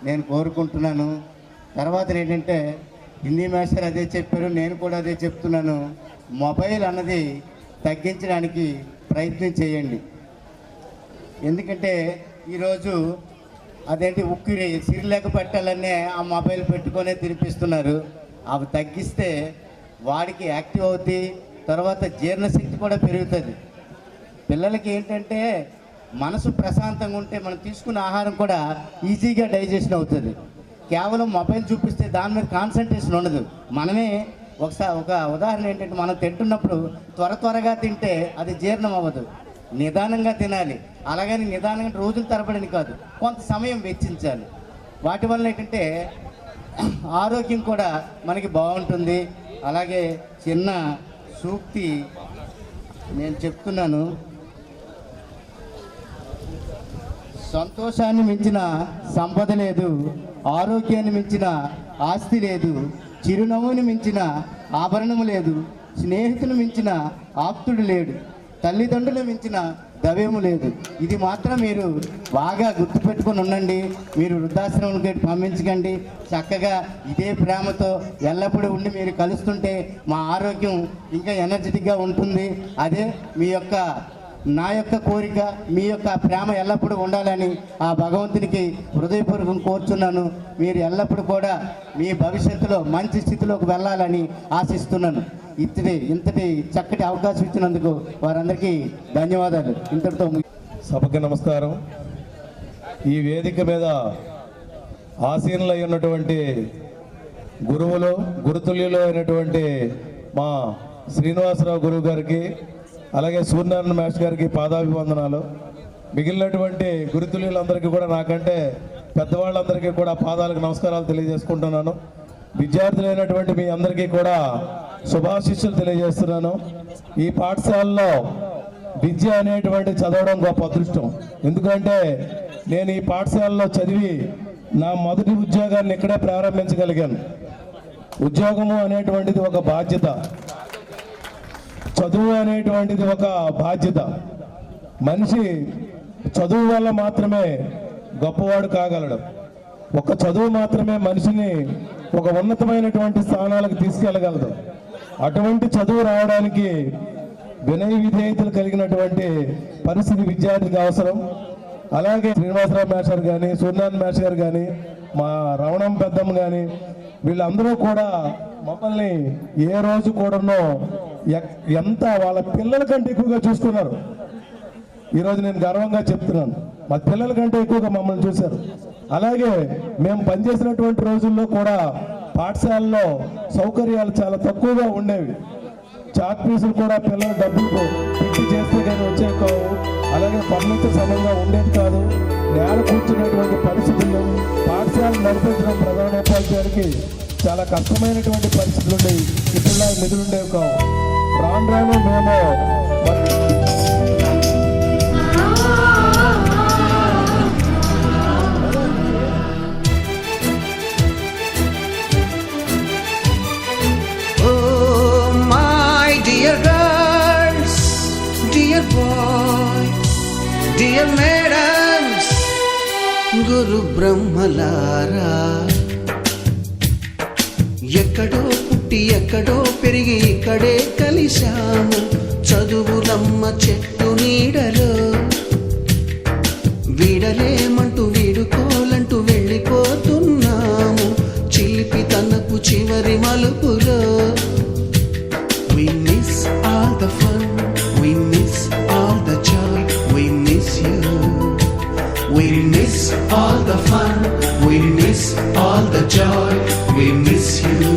నేను కోరుకుంటున్నాను. తర్వాత ఏంటంటే హిందీ మాస్టర్ అదే చెప్పారు, నేను కూడా అదే చెప్తున్నాను. మొబైల్ అన్నది తగ్గించడానికి ప్రయత్నం చేయండి. ఎందుకంటే ఈరోజు అదేంటి ఉక్కిరి సిరిలేక పెట్టాలనే ఆ మొబైల్ పెట్టుకొనే తినిపిస్తున్నారు. అవి తగ్గిస్తే వాడికి యాక్టివ్ అవుతుంది, తర్వాత జీర్ణశక్తి కూడా పెరుగుతుంది. పిల్లలకి ఏంటంటే మనసు ప్రశాంతంగా ఉంటే మనం తీసుకున్న ఆహారం కూడా ఈజీగా డైజెషన్ అవుతుంది. కేవలం మొబైల్ చూపిస్తే దాని మీద కాన్సన్ట్రేషన్ ఉండదు. మనమే ఒక ఉదాహరణ ఏంటంటే, మనం తింటున్నప్పుడు త్వరగా తింటే అది జీర్ణం అవ్వదు. నిదానంగా తినాలి. అలాగని నిదానంగా రోజుల తరబడిని కాదు, కొంత సమయం వెచ్చించాలి. వాటి వల్ల ఏంటంటే ఆరోగ్యం కూడా మనకి బాగుంటుంది. అలాగే చిన్న సూక్తి నేను చెప్తున్నాను. సంతోషాన్ని మించిన సంపద లేదు, ఆరోగ్యాన్ని మించిన ఆస్తి లేదు, చిరునవ్వుని మించిన ఆభరణము లేదు, స్నేహితుని మించిన ఆప్తుడు లేడు, తల్లిదండ్రులు మించిన దవేము లేదు. ఇది మాత్రం మీరు బాగా గుర్తుపెట్టుకొని ఉండండి. మీరు వృద్ధాశ్రమంకి పంపించకండి. చక్కగా ఇదే ప్రేమతో ఎల్లప్పుడూ ఉండి మీరు కలుస్తుంటే మా ఆరోగ్యం ఇంకా ఎనర్జెటిక్గా ఉంటుంది. అదే నా యొక్క కోరిక, మీ యొక్క ప్రేమ ఎల్లప్పుడూ ఉండాలని ఆ భగవంతునికి హృదయపూర్వకం కోరుచున్నాను. మీరు ఎల్లప్పుడూ కూడా మీ భవిష్యత్తులో మంచి స్థితిలోకి వెళ్ళాలని ఆశిస్తున్నాను. ఇంతటి చక్కటి అవకాశం ఇచ్చినందుకు వారందరికీ ధన్యవాదాలు. ఇంతటితో సభకి నమస్కారం. ఈ వేదిక మీద ఆసీనులై ఉన్నటువంటి గురువులు, గురుతుల్యులు అయినటువంటి మా శ్రీనివాసరావు గురువు గారికి, అలాగే సూర్యనారాయణ మాస్టర్ గారికి పాదాభివందనాలు. మిగిలినటువంటి గురుతుల్యులందరికీ కూడా, నాకంటే పెద్దవాళ్ళందరికీ కూడా పాదాలకు నమస్కారాలు తెలియజేసుకుంటున్నాను. విద్యార్థులైనటువంటి మీ అందరికీ కూడా శుభాశీస్సులు తెలియజేస్తున్నాను. ఈ పాఠశాలలో విద్య అనేటువంటి చదవడం గొప్ప అదృష్టం. ఎందుకంటే నేను ఈ పాఠశాలలో చదివి నా మొదటి ఉద్యోగాన్ని ఇక్కడే ప్రారంభించగలిగాను. ఉద్యోగము అనేటువంటిది ఒక బాధ్యత, చదువు అనేటువంటిది ఒక బాధ్యత. మనిషి చదువు వల్ల మాత్రమే గొప్పవాడు కాగలడు. ఒక చదువు మాత్రమే మనిషిని ఒక ఉన్నతమైనటువంటి స్థానాలకు తీసుకెళ్ళగలదు. అటువంటి చదువు రావడానికి వినయ విధేయతలు కలిగినటువంటి పరిస్థితి విద్యార్థికి అవసరం. అలాగే శ్రీనివాసరావు మాస్టర్ కానీ, సూర్యనారాయణ మాస్టర్ గారు కానీ, మా రమణం పెద్దమ్మ కానీ, వీళ్ళందరూ కూడా మమ్మల్ని ఏ రోజు కూడానో ఎంత వాళ్ళ పిల్లల కంటే ఎక్కువగా చూస్తున్నారు. ఈరోజు నేను గర్వంగా చెప్తున్నాను, మా పిల్లల కంటే ఎక్కువగా మమ్మల్ని చూశారు. అలాగే మేము పనిచేసినటువంటి రోజుల్లో కూడా పాఠశాలలో సౌకర్యాలు చాలా తక్కువగా ఉండేవి. చాక్ పీసులు కూడా పిల్లలు డబ్బులు పెట్టి చేస్తే కానీ వచ్చే కావు. అలాగే ఫర్నిచర్ సమంగా ఉండేది కాదు. నేల కూర్చునేటువంటి పరిస్థితుల్లో పాఠశాల నడిపించడం ప్రధానోపాధ్యాయుడికి చాలా కష్టమైనటువంటి పరిస్థితులు ఉండేవి. ఇప్పుడు నిధులు ఉండేవి కావు. రాను రాను మేము Dear girls, dear boys, dear madams, గురు బ్రహ్మలారా, ఎక్కడో పుట్టి ఎక్కడో పెరిగి ఇక్కడే కలిశాము. చదువులమ్మ చెట్టు నీడలో వీడలేమంటూ వీడుకోలంటూ వెళ్ళిపోతున్నాము. చిలిపి తనకు చివరి మలుపులో we miss all the fun, we miss all the joy, we miss you. We miss all the fun, we miss all the joy, we miss you.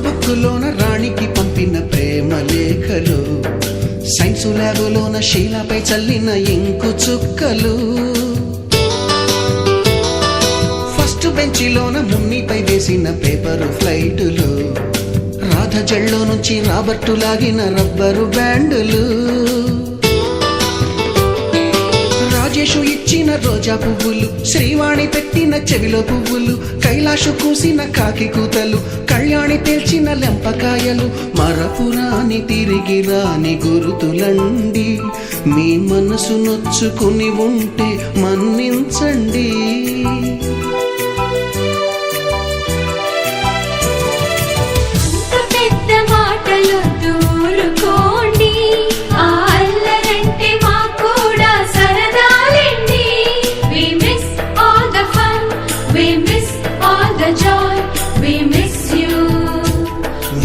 బుక్కులోన రాణికి పంపిన ప్రేమ లేఖలు, సైన్సు ల్యాబులోన శీలపై చల్లిన ఇంకు చుక్కలు, ఫస్ట్ బెంచిలోన మున్నిపై వేసిన పేపరు ఫ్లైటులు, రాధ జల్లో నుంచి రాబర్టు లాగిన rubber బ్యాండులు, Rajesh ఇచ్చిన రోజా పువ్వులు, శ్రీవాణి పెట్టిన చెవిలో పువ్వులు, కైలాషు కూసిన కాకి కూతలు, కళ్యాణి పేల్చిన లెంపకాయలు, మరపురాని తిరిగి రాని గురుతులండి. మీ మనసు నొచ్చుకుని ఉంటే మన్నించండి.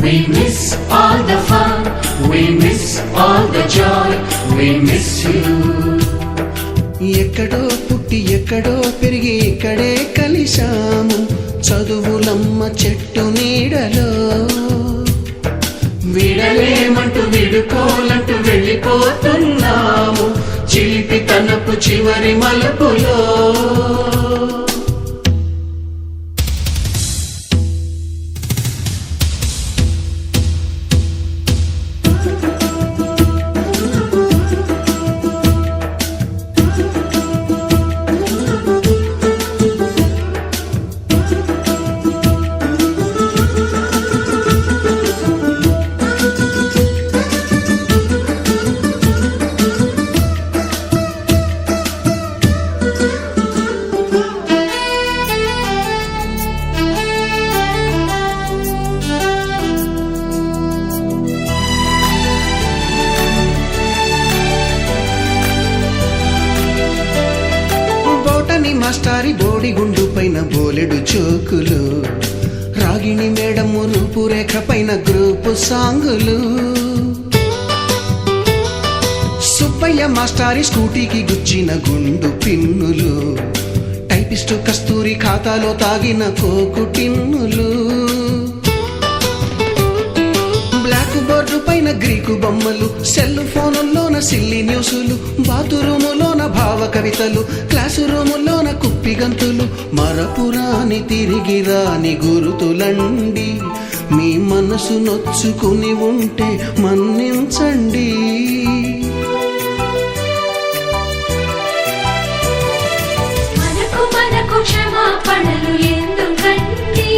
We miss all the fun, we miss all the joy, we miss you. ఎక్కడో పుట్టి ఎక్కడో పెరిగి ఇక్కడే కలిశాము. చదువులమ్మ చెట్టు నీడలో. విడలేమంటూ విడుకోలంటూ వెళ్ళిపోతున్నాము చిలిపి తనపు చివరి మలుపులో. మాస్టారి బోడిగుండు పైన బోలెడు చోకులు, రాగిణి మేడము రూపురేఖ పైన గ్రూపు సాంగులు, సుబ్బయ్య మాస్టారి స్కూటీకి గుచ్చిన గుండు పిన్నులు, టైపిస్టు కస్తూరి ఖాతాలో తాగిన కోకు టిన్నులు, బ్లాక్ బోర్డు పైన గ్రీకు బొమ్మలు, సెల్ ఫోనుల్లోన సిల్లి న్యూసులు, బాతురూములోన భావ కవితలు, క్లాసు రూములోన కుప్పిగంతులు, మరపురాని తిరిగి రాని గురుతులండి. మీ మనసు నొచ్చుకుని ఉంటే మన్నించండి. మనకు క్షమాపణలు ఎందుకండి,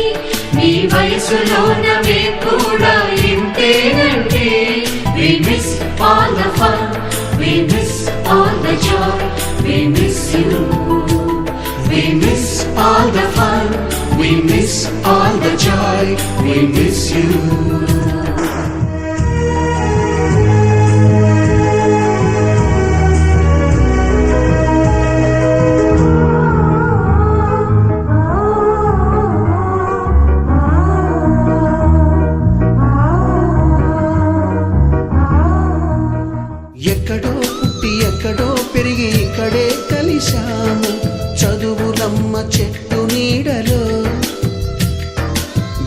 మీ వయసులోన మేము కూడా ఇంతేనండి. We miss all the fun, we miss all the joy, we miss you. We miss all the fun, we miss all the joy, we miss you. ఎక్కడో పుట్టి ఎక్కడో పెరిగి ఇక్కడే కలిశాము చదువులమ్మ చెట్టు నీడలో.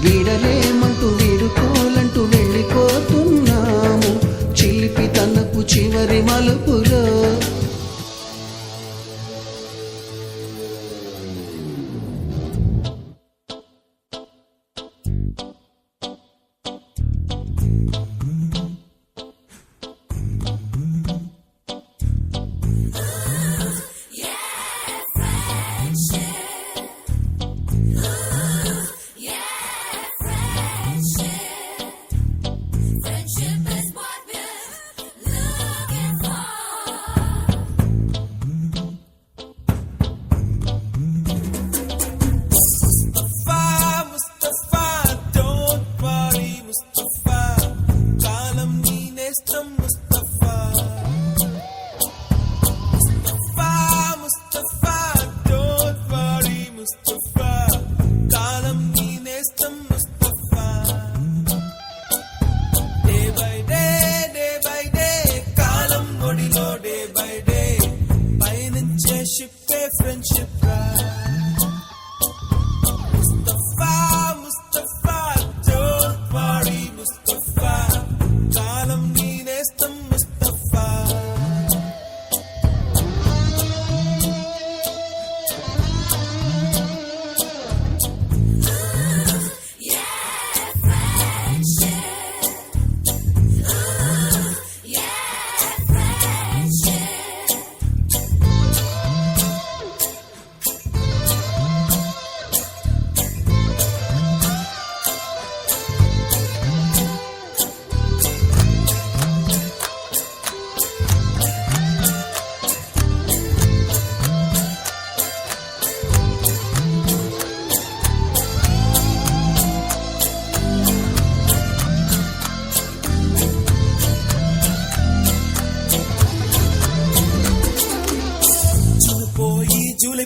వీడలేమంటూ వీడుకోలంటూ వెళ్ళిపోతున్నాము చిలిపి తనపు చివరి మలుపులో.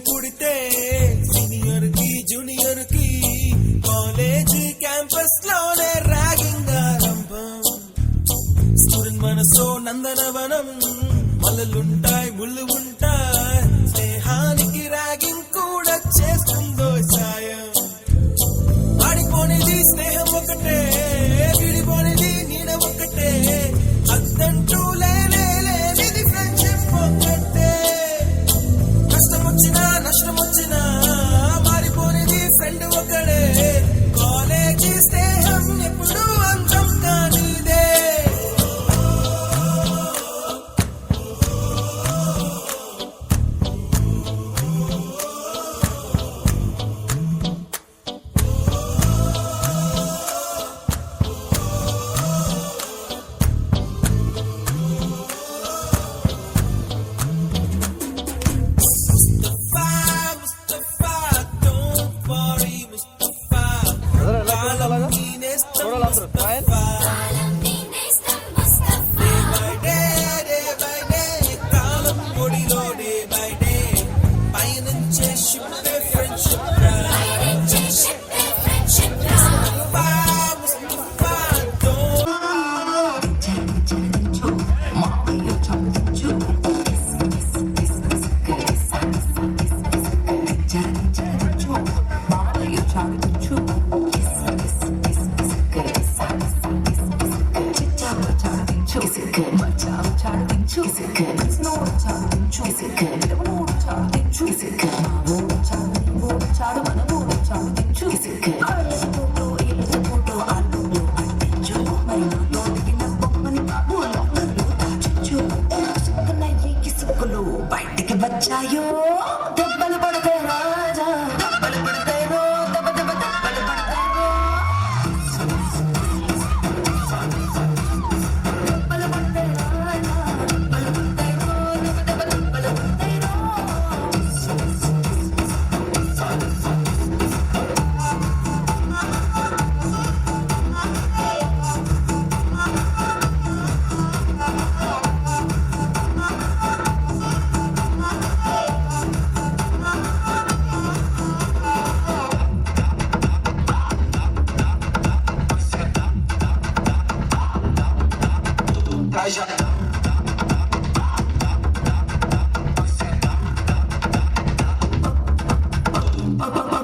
పుడితే సీనియర్ కి జూనియర్ కి కాలేజ్ క్యాంపస్ లోనే ర్యాగింగ్ ఆరంభం. స్టూడెంట్ మనసో నందనవనం, మల్లలుంటాయి ముళ్ళు ఉంటాయి, స్నేహానికి ర్యాగింగ్ కూడా చేస్తుందో సాయం. వచ్చినా నష్టం వచ్చినా మారిపోనిది ఫ్రెండ్ ఒకడే కాలేజీ స్నేహం ఎప్పుడు అంతం కానిదే Mustafa, don't worry, Mustafa. Day by day, కాలం ఒడిలో day by day, పయనించే ship ఏ friendship రా. Mustafa, don't బయటికి వచ్చాయో దెబ్బలు పడతాయి రాజా దెబ్బలు పడతాయి రో దెబ్బ దెబ్బ దెబ్బలు పడతాయి రో దెబ్బలు పడతాయి రాజా దెబ్బలు పడతాయి రో దెబ్బ దెబ్బ దెబ్బలు పడతాయి రో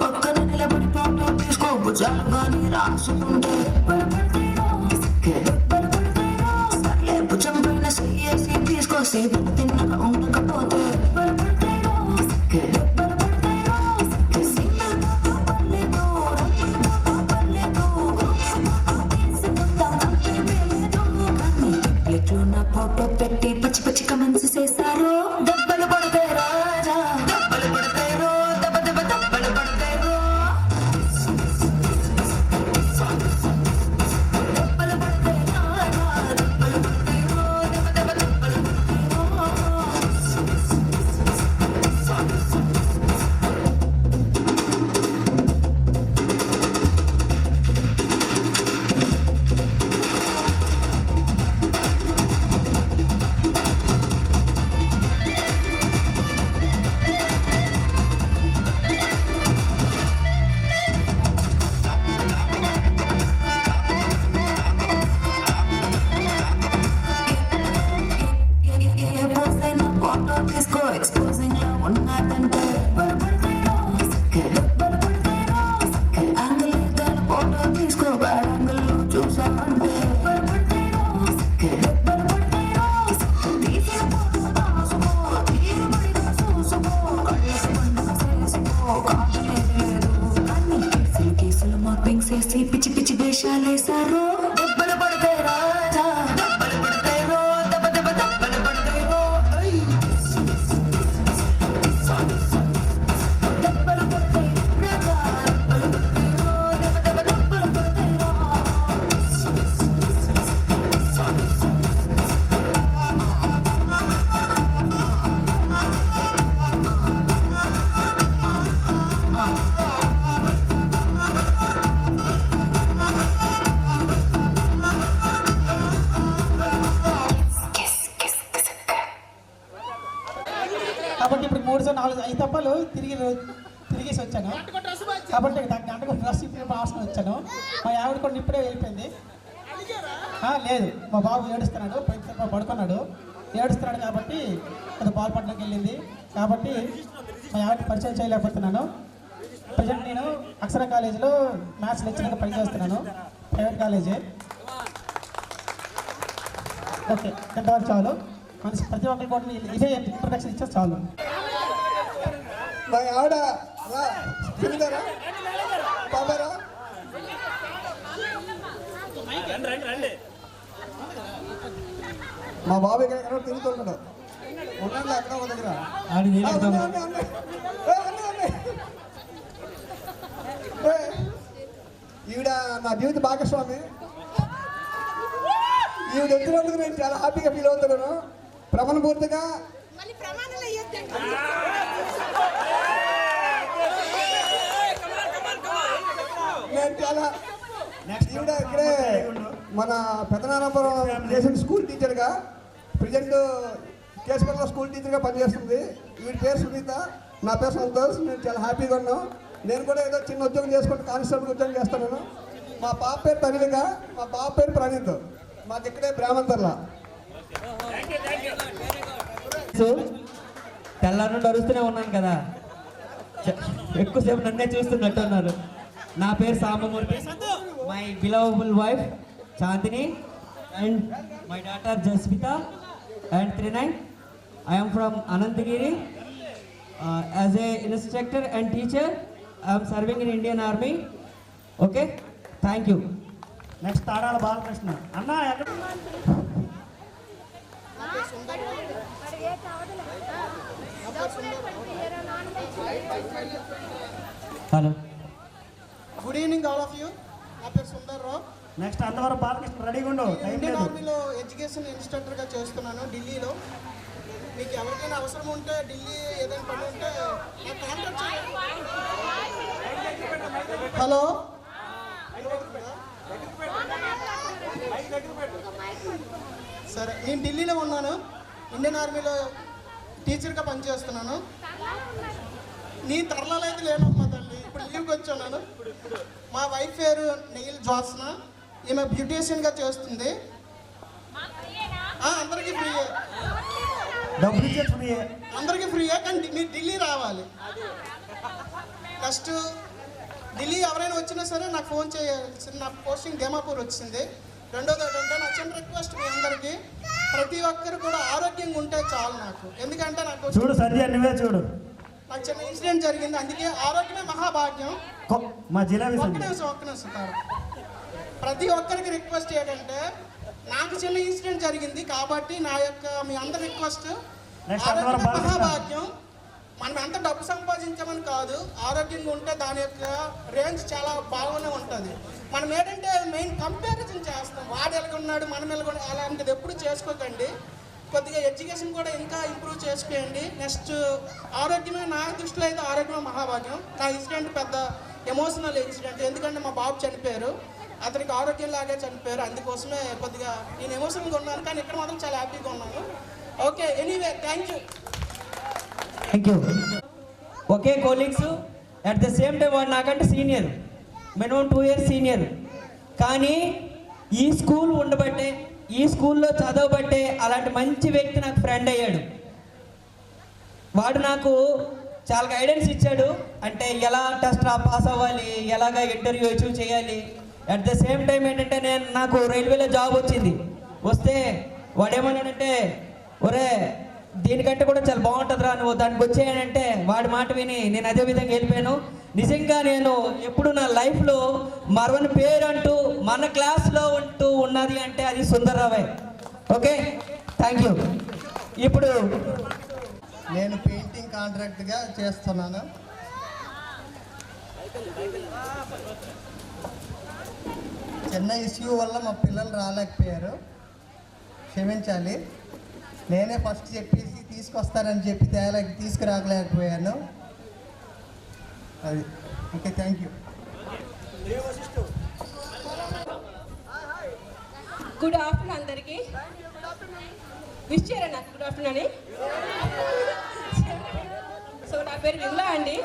పక్కన నిలబడి ఫోటో తీసుకో భుజాలు గాని రాసుకుంటే సర్లే భుజం పైన చేసి తీసుకో సేపు తిన్నగా ఉండకపోతే ఫోటో పెట్టి పచ్చి పచ్చి కమెంట్స్ చేస్తారు దెబ్బలు పడతాయి రాజా దెబ్బలు పడతాయి రో దెబ్బ దెబ్బ దెబ్బలు పడతాయి రో దెబ్బలు పడతాయి రాజా దెబ్బలు పడతాయి రో దెబ్బ దెబ్బ దెబ్బలు పడతాయి రో ఎక్స్పోజింగ్ లో ఉన్నదంటే యాంగిల్ ఫోటో తీసుకో బ్యాడ్ యాంగిల్ లో చూసామంటే కేసులు మార్పింగ్ చేసి పిచ్చి పిచ్చి వేషాలేసారు దెబ్బలు పడతాయి రాజా దెబ్బలు పడతాయి రో దెబ్బ దెబ్బ దెబ్బలు పడతాయి రో దెబ్బలు పడతాయి రాజా దెబ్బలు పడతాయి రో దెబ్బ దెబ్బ దెబ్బలు పడతాయి రో కాబట్టి ఇప్పుడు 3-4-5 తప్పలు తిరిగేసి వచ్చాను కాబట్టి గంటకు డ్రెస్ ఇప్పుడు మార్చుకొని వచ్చాను. మా ఆవిడ కూడా ఇప్పుడే వెళ్ళిపోయింది. లేదు, మా బాబు ఏడుస్తున్నాడు, పడుకున్నాడు, ఏడుస్తున్నాడు కాబట్టి అది పాల్పడడానికి వెళ్ళింది. కాబట్టి మా ఆవిడ పరిచయం చేయలేకపోతున్నాను. ప్రజెంట్ నేను అక్షర కాలేజీలో మ్యాథ్స్ లెక్చరర్గా పనిచేస్తున్నాను, ప్రైవేట్ కాలేజీ. ఓకే, ఎంతవరకు చాలు. మన ప్రతి ఒక్కరి కూడా ఇదే ఇంట్రడక్షన్ ఇచ్చే చాలు. మా ఆవిడ రా తిరిగారా బాబారా మా బాబు ఎక్కడ తిరుగుతున్నాడు ఉన్నాడు అక్కడ ఒక దగ్గర ఈవిడ నా జీవిత భాగస్వామి. ఈవిడ వచ్చినందుకు నేను చాలా హ్యాపీగా ఫీల్ అవుతున్నాను. ప్రమాణపూర్తిగా నేను చాలా ఈవిడ ఇక్కడే మన పెదనారాయణపురం చేసిన స్కూల్ టీచర్గా ప్రజెంట్ కేశపల్లిలో స్కూల్ టీచర్గా పనిచేస్తుంది. వీడి పేరు సునీత, నా పేరు సంతోష్. నేను చాలా హ్యాపీగా ఉన్నాను. నేను కూడా ఏదో చిన్న ఉద్యోగం చేసుకుంటూ కానిస్టేబుల్ ఉద్యోగం చేస్తున్నాను. మా పాప పేరు తనివిక, మా బాబు పేరు ప్రణీత్. మాకు ఇక్కడే బ్రాహ్మణతర్లా. తెల్లారి నుండి అరుస్తూనే ఉన్నాను కదా, ఎక్కువసేపు నన్నే చూస్తున్నట్టున్నారు. నా పేరు Sambamurthy. My believable wife Chandini and my daughter Jasmitha and Trinay. I am from Anantagiri. As a instructor and teacher, I am serving in Indian Army. Okay, thank you. Next Tadala Balakrishna అన్న. Hello, good evening all of you. నా పేరు Sundar Rao. Next అంతవరకు బాలకృష్ణ రెడీగా ఉండు. Indian ఆర్మీలో education ఇన్స్ట్రక్టర్గా చేస్తున్నాను ఢిల్లీలో. మీకు ఎవరికైనా అవసరం ఉంటే ఢిల్లీ ఏదైనా పని ఉంటే నాకు కాంటాక్ట్ చేయండి. హలో, సరే, నేను ఢిల్లీలో ఉన్నాను. ఇండియన్ ఆర్మీలో టీచర్గా పనిచేస్తున్నాను. నీ తరలలో అయితే లేనమ్మా తల్లి, ఇప్పుడు లీవ్కి వచ్చాను. మా వైఫ్ పేరు నెయిల్ జ్యోత్స్న. ఈమె బ్యూటీషియన్గా చేస్తుంది. అందరికీ ఫ్రీయే, అందరికీ ఫ్రీయే. కానీ మీరు ఢిల్లీ రావాలి. నెక్స్ట్ ఢిల్లీ ఎవరైనా వచ్చినా సరే నాకు ఫోన్ చేయాలి. నా పోస్టింగ్ దేమాపూర్ వచ్చింది. రెండోది ఏంటంటే నా చిన్న రిక్వెస్ట్ మీ అందరికీ, ప్రతి ఒక్కరు కూడా ఆరోగ్యంగా ఉంటే చాలు నాకు. ఎందుకంటే నాకు చూడు సర్ది నువ్వే చూడు, నాకు చిన్న ఇన్సిడెంట్ జరిగింది. అందుకే ఆరోగ్యమే మహాభాగ్యం. మా జిల్లా ఒక్క నిమిషం ప్రతి ఒక్కరికి రిక్వెస్ట్ ఏంటంటే, నాకు చిన్న ఇన్సిడెంట్ జరిగింది కాబట్టి నా యొక్క మీ అందరి రిక్వెస్ట్, ఆరోగ్యమే మహాభాగ్యం. మనం ఎంత డబ్బు సంపాదించామని కాదు, ఆరోగ్యంగా ఉంటే దాని యొక్క రేంజ్ చాలా బాగానే ఉంటుంది. మనం ఏంటంటే మెయిన్ కంపారిజన్ చేస్తాం, వాడు ఎలాగున్నాడు మనం ఎలాగొన్నాడు, అలాంటిది ఎప్పుడు చేసుకోకండి. కొద్దిగా ఎడ్యుకేషన్ కూడా ఇంకా ఇంప్రూవ్ చేసుకోండి. నెక్స్ట్ ఆరోగ్యమే, నా దృష్టిలో అయితే ఆరోగ్యమే మహాభాగ్యం. నా ఇన్సిడెంట్ పెద్ద ఎమోషనల్ ఇన్సిడెంట్. ఎందుకంటే మా బాబు చనిపోయారు, అతనికి ఆరోగ్యం లాగే చనిపోయారు. అందుకోసమే కొద్దిగా నేను ఎమోషనల్గా ఉన్నాను. కానీ ఇక్కడ మాత్రం చాలా హ్యాపీగా ఉన్నాను. Okay, anyway thank you. Okay colleagues, at the same time వాడు నాకంటే సీనియర్, మినిమం 2 years సీనియర్. కానీ ఈ స్కూల్ ఉండబట్టే, ఈ స్కూల్లో చదవబట్టే అలాంటి మంచి వ్యక్తి నాకు ఫ్రెండ్ అయ్యాడు. వాడు నాకు చాలా గైడెన్స్ ఇచ్చాడు. అంటే ఎలా టెస్ట్ పాస్ అవ్వాలి, ఎలాగ ఇంటర్వ్యూ అచీవ్ చేయాలి. అట్ ద సేమ్ టైం ఏంటంటే నాకు రైల్వేలో జాబ్ వచ్చింది. వస్తే వాడేమన్నాడంటే, ఒరే దీనికంటే కూడా చాలా బాగుంటుందిరా, నువ్వు దానికి వచ్చేయనంటే వాడి మాట విని నేను అదే విధంగా వెళ్ళిపోయాను. నిజంగా నేను ఎప్పుడు నా లైఫ్లో మరొని పేరు అంటూ మన క్లాస్లో ఉంటూ ఉన్నది అంటే అది సుందర్రావే. Okay, thank you. ఇప్పుడు నేను పెయింటింగ్ కాంట్రాక్ట్గా చేస్తున్నాను. చిన్న ఇష్యూ వల్ల మా పిల్లలు రాలేకపోయారు, క్షమించాలి. నేనే ఫస్ట్ చెప్పేసి తీసుకొస్తారని చెప్పి తీసుకురాగలేకపోయాను. అది okay, thank you. Good afternoon అందరికి. విష్ చేయరా నాకు గుడ్ ఆఫ్టర్నూన్ అని. సో నా పేరు విమలా అండి.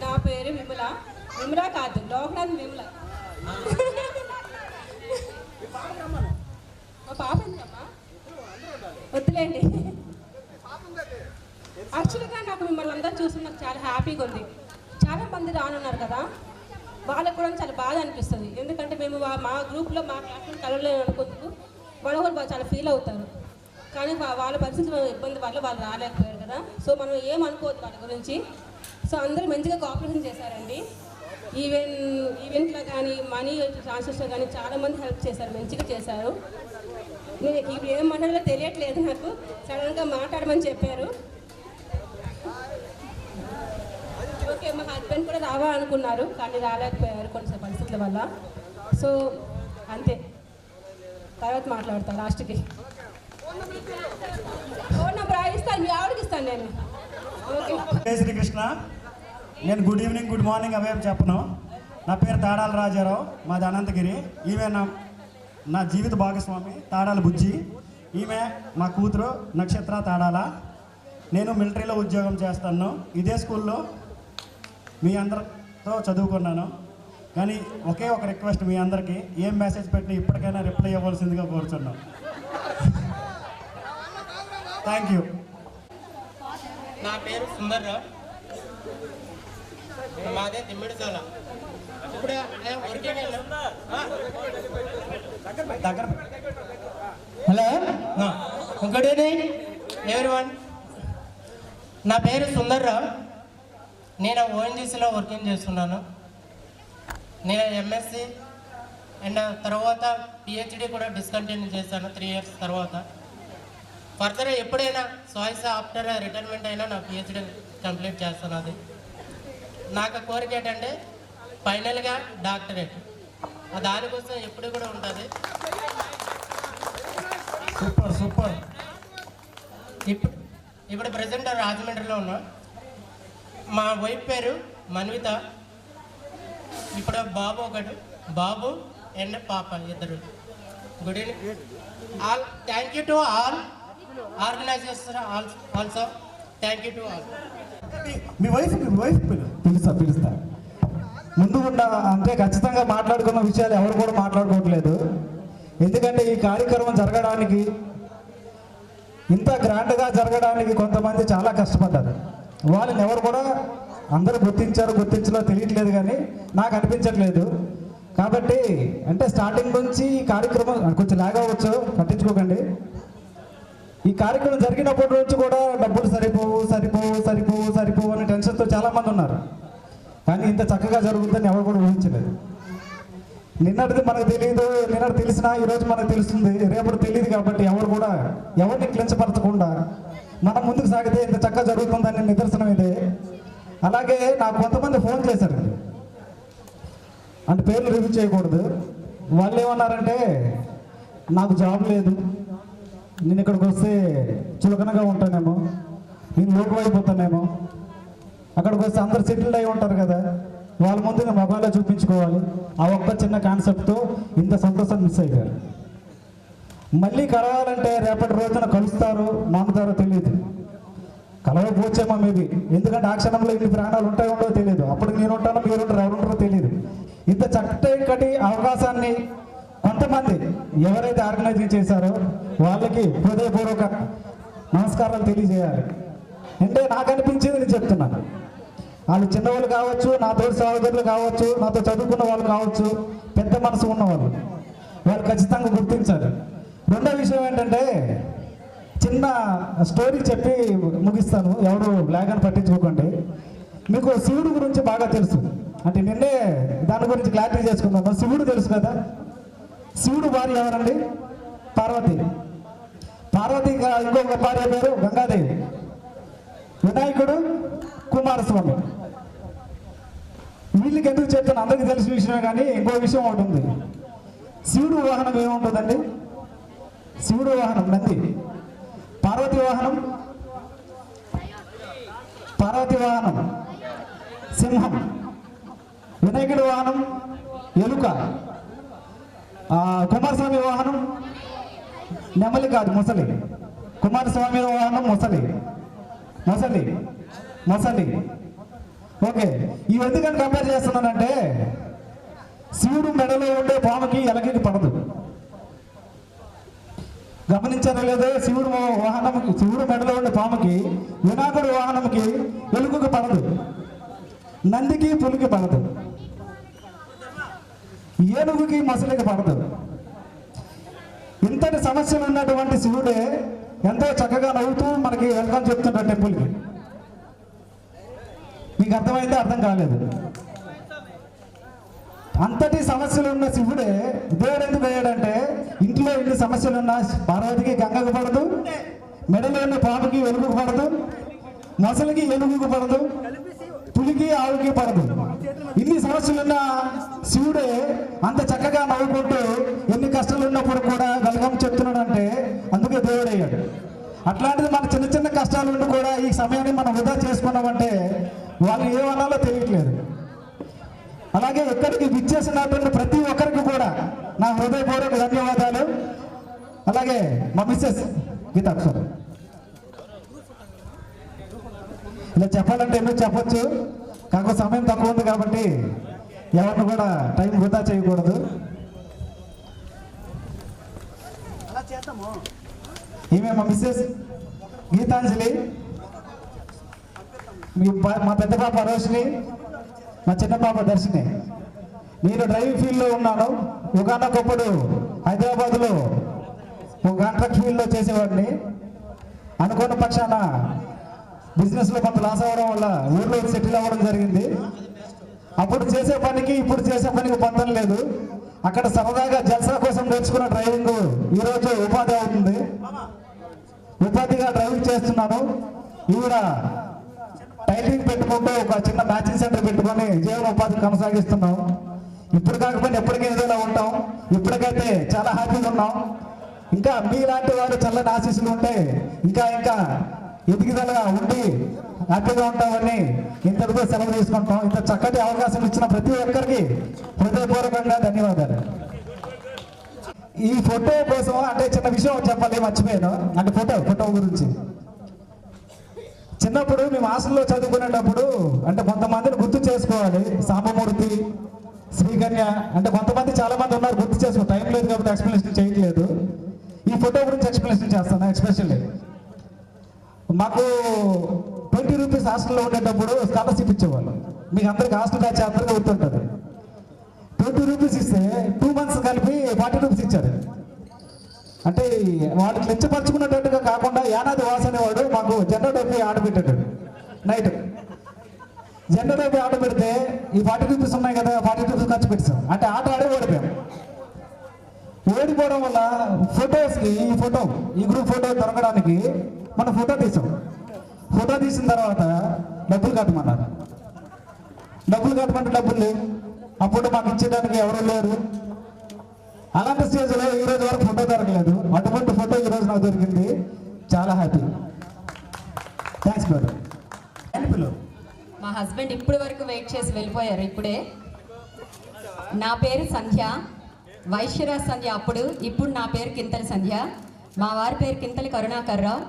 నా పేరు విమల. విమలా కాదు, లోకనాథ్ విమల. మా పాప ఎంతమ్మా? వద్దులేండి. యాక్చువల్గా నాకు మిమ్మల్ని అందరూ చూసి నాకు చాలా హ్యాపీగా ఉంది. చాలా మంది రానున్నారు కదా, వాళ్ళకు కూడా చాలా బాధ అనిపిస్తుంది. ఎందుకంటే మేము మా గ్రూప్లో మా క్లాస్లో కలవలేదు అనుకుంటూ వాళ్ళు చాలా ఫీల్ అవుతారు. కానీ వాళ్ళ పరిస్థితి ఇబ్బంది వల్ల వాళ్ళు రాలేకపోయారు కదా. సో మనం ఏమనుకోవద్దు వాళ్ళ గురించి. సో అందరూ మంచిగా కోఆపరేషన్ చేశారండి. ఈవెంట్లో కానీ మనీ ట్రాన్స్ఫర్స్లో కానీ చాలామంది హెల్ప్ చేశారు, మంచిగా చేశారు. నేను ఇప్పుడు ఏం మాట్లాడాలో తెలియట్లేదు, నాకు సడన్గా మాట్లాడమని చెప్పారు. ఓకే, మా హస్బెండ్ కూడా రావాలనుకున్నారు కానీ రాలేకపోయారు కొన్ని పరిస్థితుల వల్ల. సో అంతే, తర్వాత మాట్లాడతాను లాస్ట్కి. ఫోన్ నెంబర్ ఇస్తాను, మీ ఆవిడకి ఇస్తాను నేను. ఓకే. జై శ్రీకృష్ణ. నేను గుడ్ ఈవినింగ్, గుడ్ మార్నింగ్ అవేం చెప్పను. నా పేరు తాడాల రాజారావు, మాది అనంతగిరి. ఈమె నా జీవిత భాగస్వామి తాడాల బుజ్జి. ఈమె మా కూతురు నక్షత్ర తాడాల. నేను మిలిటరీలో ఉద్యోగం చేస్తాను. ఇదే స్కూల్లో మీ అందరితో చదువుకున్నాను. కానీ ఒకే ఒక రిక్వెస్ట్ మీ అందరికీ, ఏం మెసేజ్ పెట్టి ఇప్పటికైనా రిప్లై ఇవ్వాల్సిందిగా కోరుతున్నాను. Thank you. నా పేరు సుందర్రావు, మాదే తిమ్మిడిసాల. ఇప్పుడు హలో, గుడ్ ఈవినింగ్ ఎవ్రీవన్. నా పేరు సుందర్రావు. నేను ఓఎన్జీసీలో వర్కింగ్ చేస్తున్నాను. నేను ఎంఎస్సి అండ్ తర్వాత పిహెచ్డి కూడా డిస్కంటిన్యూ చేశాను 3 years తర్వాత. ఫర్దర్ ఎప్పుడైనా చాయిస్ ఆఫ్టర్ రిటైర్మెంట్ అయినా నా పిహెచ్డి కంప్లీట్ చేస్తాను. అది నాకు కోరిక ఏంటంటే ఫైనల్గా డాక్టరేట్. దానికోసం ఎప్పుడు కూడా ఉంటుంది. Super super. ఇప్పుడు ప్రజెంట్ రాజమండ్రిలో ఉన్నా. మా వైఫ్ పేరు మన్విత. ఇప్పుడు బాబు అండ్ పాప ఇద్దరు. Good evening all. Thank you to all organisers also. Thank you to all. Me wife పిలుస్తా. ముందు ఉన్న అంటే ఖచ్చితంగా మాట్లాడుకున్న విషయాలు ఎవరు కూడా మాట్లాడుకోవట్లేదు. ఎందుకంటే ఈ కార్యక్రమం జరగడానికి, ఇంత గ్రాండ్గా జరగడానికి కొంతమంది చాలా కష్టపడ్డారు. వాళ్ళని ఎవరు కూడా అందరూ గుర్తించలో తెలియట్లేదు, కానీ నాకు అనిపించట్లేదు. కాబట్టి అంటే స్టార్టింగ్ నుంచి ఈ కార్యక్రమం కొంచెం లాగ్ అవ్వచ్చు, పట్టించుకోకండి. ఈ కార్యక్రమం జరిగినప్పటి నుంచి కూడా డబ్బులు సరిపోవు అనే టెన్షన్తో చాలామంది ఉన్నారు. కానీ ఇంత చక్కగా జరుగుతుందని ఎవరు కూడా ఊహించలేదు. నిన్నటిది మనకు తెలియదు, నిన్నటి తెలిసినా ఈరోజు మనకు తెలుస్తుంది, రేపటి తెలియదు. కాబట్టి ఎవరు కూడా ఎవరిని క్లించపరచకుండా మనం ముందుకు సాగితే ఇంత చక్కగా జరుగుతుందని నిదర్శనం ఇదే. అలాగే నాకు కొంతమంది ఫోన్ చేశారండి, అంటే పేర్లు రివ్యూ చేయకూడదు. వాళ్ళు ఏమన్నారంటే, నాకు జాబ్ లేదు, నేను ఇక్కడికి వస్తే చులకనగా ఉంటానేమో, నేను లోటు అయిపోతానేమో, అక్కడికి వస్తే అందరు సెటిల్డ్ అయి ఉంటారు కదా, వాళ్ళ ముందు నేను మొబైల్లో చూపించుకోవాలి. ఆ ఒక్క చిన్న కాన్సెప్ట్తో ఇంత సంతోషం మిస్ అయ్యారు. మళ్ళీ కలవాలంటే రేపటి రోజున కలుస్తారో నమ్ముతారో తెలియదు. కలవకపోవచ్చేమో మేబీ, ఎందుకంటే ఆ క్షణంలో ఇన్ని ప్రాణాలు ఉంటాయో ఉండవో తెలియదు. అప్పుడు నేను ఉంటానో మీరు ఉంటారో ఎవరుంటారో తెలియదు. ఇంత చక్కటి అవకాశాన్ని కొంతమంది ఎవరైతే ఆర్గనైజింగ్ చేశారో వాళ్ళకి హృదయపూర్వక నమస్కారాలు తెలియజేయాలి. అంటే నాకు అనిపించింది నేను చెప్తున్నాను. వాళ్ళు చిన్నవాళ్ళు కావచ్చు, నా తోటి సహోదరులు కావచ్చు, నాతో చదువుకున్న వాళ్ళు కావచ్చు, పెద్ద మనసు ఉన్నవాళ్ళు, వాళ్ళు ఖచ్చితంగా గుర్తించాలి. రెండో విషయం ఏంటంటే, చిన్న స్టోరీ చెప్పి ముగిస్తాను, ఎవరు బ్లాగ్ అని పట్టించుకోకండి. మీకు శివుడు గురించి బాగా తెలుసు, అంటే నిన్నే దాని గురించి క్లారిటీ చేసుకుందాం. శివుడు తెలుసు కదా, శివుడు భార్య ఎవరండి? పార్వతి. పార్వతి ఇంకొక భార్య పేరు గంగాదేవి. వినాయకుడు కుమారస్వామి. వీళ్ళకి ఎందుకు చెప్తాను, అందరికీ తెలిసిన విషయమే. కానీ ఇంకో విషయం ఒకటి ఉంది. శివుడు వాహనం ఏముంటుందండి? శివుడు వాహనం నంది, పార్వతి వాహనం సింహం, వినాయకుడి వాహనం ఎలుక, కుమారస్వామి వాహనం నెమలి కాదు మొసలి. కుమారస్వామి వాహనం మొసలి. ఓకే, ఇవి ఎందుకని కంపేర్ చేస్తున్నానంటే, శివుడు మెడలో ఉండే పాముకి ఎలకకి పడదు. గమనించారో లేదో, శివుడు మెడలో ఉండే పాముకి, వినాయకుడి వాహనంకి ఎలుకకి పడదు, నందికి పులికి పడదు, ఏనుగుకి మొసలికి పడదు. ఇంత ఇంతటి సమస్యలు ఉన్నటువంటి శివుడే ఎంతో చక్కగా నవ్వుతూ మనకి వెల్కమ్ చెప్తుంటాడు టెంపుల్కి. మీకు అర్థమైతే అర్థం కాలేదు. అంతటి సమస్యలు ఉన్న శివుడే దేవుడు ఎందుకు అయ్యాడంటే, ఇంట్లో ఎన్ని సమస్యలు ఉన్నా పార్వతికి గంగకు పడదు, మెడలో ఉన్న పాముకి వెలుగుకు పడదు, మొసలికి ఎలుగుకు పడదు, పులికి ఆవుకి పడదు. ఇన్ని సమస్యలున్న శివుడే అంత చక్కగా నవ్వుకుంటూ ఎన్ని కష్టాలు ఉన్నప్పుడు కూడా వెల్కమ్ చెప్తున్నాడంటే అందుకే దేవుడు అయ్యాడు. అట్లాంటిది మన చిన్న చిన్న కష్టాలు ఉండి కూడా ఈ సమయాన్ని మనం వృధా చేసుకున్నామంటే వాళ్ళు ఏమన్నాలో తెలియట్లేదు. అలాగే ఇక్కడికి విచ్చేసినటువంటి ప్రతి ఒక్కరికి కూడా నా హృదయపూర్వక ధన్యవాదాలు. అలాగే మా మిస్సెస్ గీతా సార్, ఇలా చెప్పాలంటే ఎన్నో చెప్పొచ్చు, కాకపోతే సమయం తక్కువ ఉంది కాబట్టి ఎవరిని కూడా టైం వృధా చేయకూడదు. ఈమె మా మిస్సెస్ గీతాంజలి, మా పెద్ద పాప రోషిని, మా చిన్న పాప దర్శిని. నేను డ్రైవింగ్ ఫీల్డ్లో ఉన్నాను. ఒకనొకప్పుడు హైదరాబాద్లో ఒక కాంట్రాక్ట్ ఫీల్డ్లో చేసేవాడిని. అనుకున్న పక్షాన బిజినెస్లో కొంత లాస్ అవ్వడం వల్ల ఊర్లో సెటిల్ అవ్వడం జరిగింది. అప్పుడు చేసే పనికి ఇప్పుడు చేసే పనికి పొందడం లేదు. అక్కడ సరదాగా జల్సా కోసం నేర్చుకున్న డ్రైవింగ్ ఈరోజు ఉపాధి అవుతుంది. ఉపాధిగా డ్రైవింగ్ చేస్తున్నాను. ఈవిడ టైలింగ్ పెట్టుకుంటూ ఒక చిన్న మ్యాచింగ్ సెంటర్ పెట్టుకొని జీవనోపాధి కొనసాగిస్తున్నాం. ఇప్పుడు కాకపోయినా ఎప్పటికీ ఏదైనా ఉంటాం. ఇప్పటికైతే చాలా హ్యాపీగా ఉన్నాం. ఇంకా మీలాంటి వారు చల్లని ఆశీస్సులు ఉంటే ఇంకా ఇంకా ఎదుగుదలగా ఉండి హ్యాపీగా ఉంటామని ఇంతటితో సెలవు తీసుకుంటాం. ఇంత చక్కటి అవకాశం ఇచ్చిన ప్రతి ఒక్కరికి హృదయపూర్వకంగా ధన్యవాదాలు. ఈ ఫోటో కోసం అంటే చిన్న విషయం చెప్పాలి, మర్చిపోయాను. అంటే ఫోటో గురించి చిన్నప్పుడు మేము హాస్టల్లో చదువుకునేటప్పుడు అంటే కొంతమందిని గుర్తు చేసుకోవాలి. సాంబమూర్తి, శ్రీకన్య అంటే కొంతమంది చాలా మంది ఉన్నారు, గుర్తు చేసుకో టైం లేదు కాబట్టి ఎక్స్ప్లెనేషన్ చేయట్లేదు. ఈ ఫోటో గురించి ఎక్స్ప్లెనేషన్ చేస్తాను. ఎక్స్పెషల్లీ మాకు 20 రూపీస్ హాస్టల్లో ఉండేటప్పుడు స్కాలర్షిప్ ఇచ్చేవాళ్ళు. మీకు అందరికి హాస్టల్ బ్యాచ్ అందరికీ గుర్తుంటుంది. 20 రూపీస్ ఇస్తే 2 months కలిపి 40 రూపీస్ ఇచ్చారు. అంటే వాడికి లెచ్చపరుచుకున్నట్టుగా కాకుండా యానాది వాస్ అనేవాడు మాకు జెండర్ డబ్బి ఆట పెట్టాడు. నైట్ జెండర్ డబ్బి ఆట పెడితే ఈ 40 రూపీస్ ఉన్నాయి కదా, 40 రూపీస్ ఖర్చు పెట్టాం. అంటే ఆట ఆడే ఓడిపోయాం. ఓడిపోవడం వల్ల ఫొటోస్కి ఈ గ్రూప్ ఫోటో దొరకడానికి మనం ఫోటో తీసాం. ఫోటో తీసిన తర్వాత డబ్బులు కట్టమన్నారు. డబ్బులు కట్టమంటే డబ్బులు లేవు. అప్పుడు మాకు ఇచ్చేదానికి ఎవరు లేరు. అలాంటి స్టేజ్లో ఈ రోజు వరకు ఫోటో దొరకలేదు. అటువంటి ఫోటో ఈ రోజు నాకు దొరికింది. చాలా హ్యాపీ. Thanks madam. మా హస్బెండ్ ఇప్పటి వరకు వెయిట్ చేసి వెళ్ళిపోయారు. ఇప్పుడే నా పేరు సంధ్య, వైశ్యరాజ్ సంధ్య అప్పుడు. ఇప్పుడు నా పేరు కింతలి సంధ్య. మా వారి పేరు కింతలి కరుణాకర్రావు.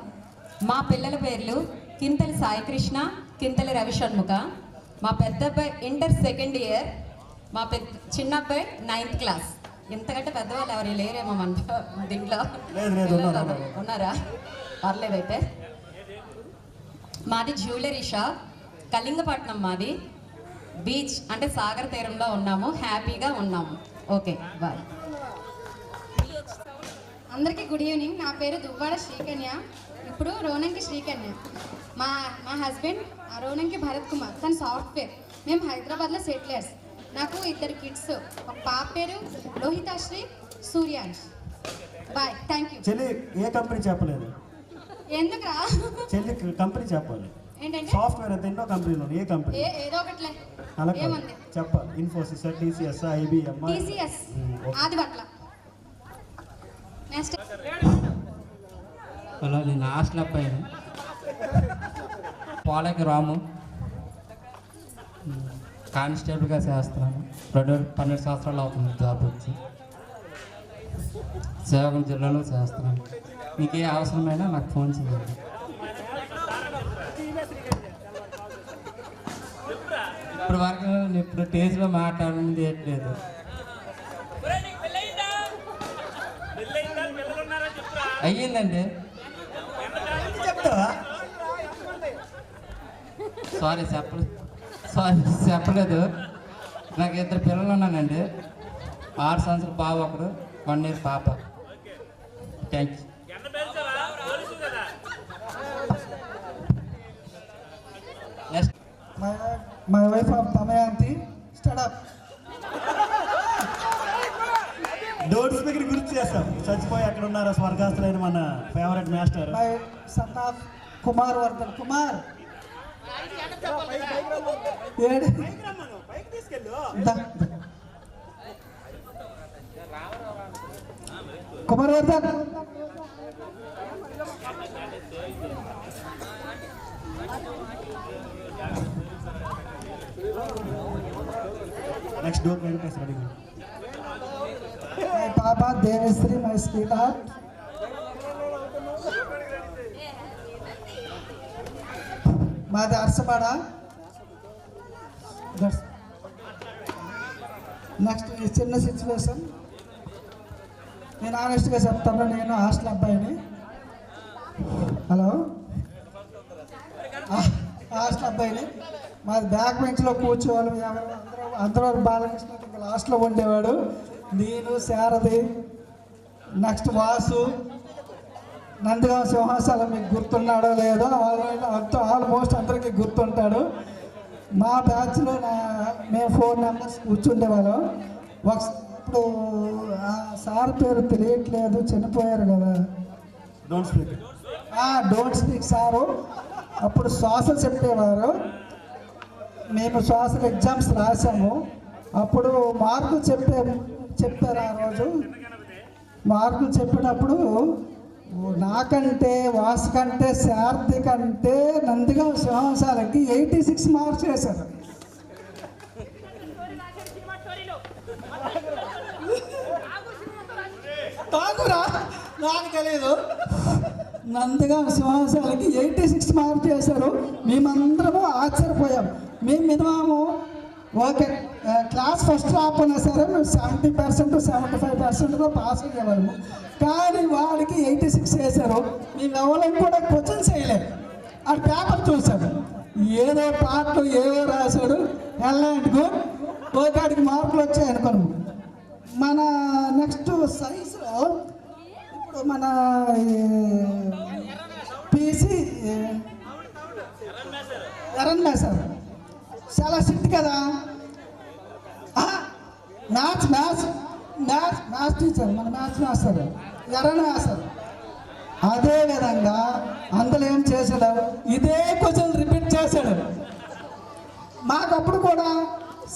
మా పిల్లల పేర్లు కింతలి సాయికృష్ణ, కింతలి రవిషణ్ముఖ. మా పెద్ద అబ్బాయి ఇంటర్ 2nd year, మా చిన్న అబ్బాయి 9th class. ఇంతకంటే పెద్దవాళ్ళు ఎవరు లేరేమో మన దీంట్లో ఉన్నారా? పర్లేదైతే. మాది జ్యువెలరీ షాప్, కళింగపట్నం. మాది బీచ్ అంటే సాగర్ తీరంలో ఉన్నాము. హ్యాపీగా ఉన్నాము. Okay, bye. అందరికీ గుడ్ ఈవినింగ్. నా పేరు దువ్వాడ శ్రీకన్య, ఇప్పుడు రోనంకి శ్రీకన్య. మా హస్బెండ్ రోనంకి భరత్ కుమార్, తన సాఫ్ట్వేర్. మేము హైదరాబాద్లో సెటిలర్స్. నాకు 2 kids. ఒక పాప పేరు Lohithasri, Suryansh. Bye, thank you. చెల్లి ఏ కంపెనీ చెప్పలేదు? ఎందుకురా? చెల్లి కంపెనీ చెప్పాలి. ఏంటంటే సాఫ్ట్వేర్ అంతా ఎన్నో కంపెనీలు, ఏ కంపెనీ? ఏదో ఒకట్లే. అలా ఏముంది చెప్పాలి. Infosys, TCS, IBM, TCS, Adibatla. Next hello, నేను హాస్టల్ అబ్బాయిని. పోలకి రాము, కానిస్టేబుల్గా చేస్తున్నాను. 12 సంవత్సరాలు అవుతుంది జాబ్ వచ్చి. శ్రీకాకుళం జిల్లాలో చేస్తున్నాను. మీకు ఏ అవసరమైనా నాకు ఫోన్ చేయండి. ఇప్పుడు వరకు నేను ఇప్పుడు స్టేజ్లో మాట్లాడింది లేదు. అయ్యిందండి. సారీ చెప్పలేదు. నాకు 2 పిల్లలు ఉన్నానండి. 6 సంవత్సరాల బాబు ఒకడు, 1 year పాప. Thanks. My wife of Damayanti, stood up. Don't speak గుర్తు చేస్తాం. చచ్చిపోయి అక్కడ ఉన్నారు స్వర్గాస్తులైన మన favourite master. My son of Kumar Vardhan. Kumar. Kumar Vardhan. Next door Venkatesh ready. My Papa Devasri, my sweetheart. మాది అరసపాడ. నెక్స్ట్ ఈ చిన్న సిచ్యువేషన్ నేను ఆనెస్ట్గా చెప్తాను. నేను హాస్టల్ అబ్బాయిని. హలో, హాస్టల్ అబ్బాయిని. మాది బ్యాక్ బెంచ్లో కూర్చోవాలి. అందరూ బాలకృష్ణ లాస్ట్లో ఉండేవాడు. నేను, శారది, నెక్స్ట్ వాసు, నందిగామ సింహాసాలం మీకు గుర్తున్నాడో లేదో, ఆల్మోస్ట్ అందరికీ గుర్తుంటాడు. మా బ్యాచ్లో మేము 4 members కూర్చుండేవాళ్ళం. ఇప్పుడు ఆ సార్ పేరు తెలియట్లేదు, చనిపోయారు కదా. డోంట్ స్పీక్ సారు అప్పుడు శ్వాసలు చెప్పేవారు. మేము శ్వాసలు ఎగ్జామ్స్ రాసాము. అప్పుడు మార్కులు చెప్పారు. ఆ రోజు మార్కులు చెప్పినప్పుడు నాకంటే, వాసు కంటే, శారది కంటే నందిగా సింహాసాలకి 86 మార్క్స్ వేశారు. తాగురా, నాకు తెలియదు. నందిగా సింహాసాలకి 86 మార్క్స్ చేశారు. మేమందరము ఆశ్చర్యపోయాం. మేము మినిమము ఓకే క్లాస్ ఫస్ట్ రాకపోయినా సరే మేము 70% 75% పాస్ అయ్యేవాళ్ళము. కానీ వాడికి 86 వేశారు. మేము ఎవరికి కూడా క్వశ్చన్స్ వేయలేదు. ఆ పేపర్ చూసాడు, ఏదో పాటలు ఏవో రాశాడు. ఎలాంటిగో ఓకాడికి మార్కులు వచ్చాయి అనుకోను. మన నెక్స్ట్ సైన్స్లో ఇప్పుడు మన పీసీ ఎర్రన్ మేసారు చాలా స్ట్రిక్ట్ కదా. మ్యాథ్స్ టీచర్, మన మ్యాథ్స్ మాస్టర్ ఎర్రన్ వేస్తారు. అదేవిధంగా అందులో ఏం చేశాడు, ఇదే క్వశ్చన్ రిపీట్ చేశాడు. మాకప్పుడు కూడా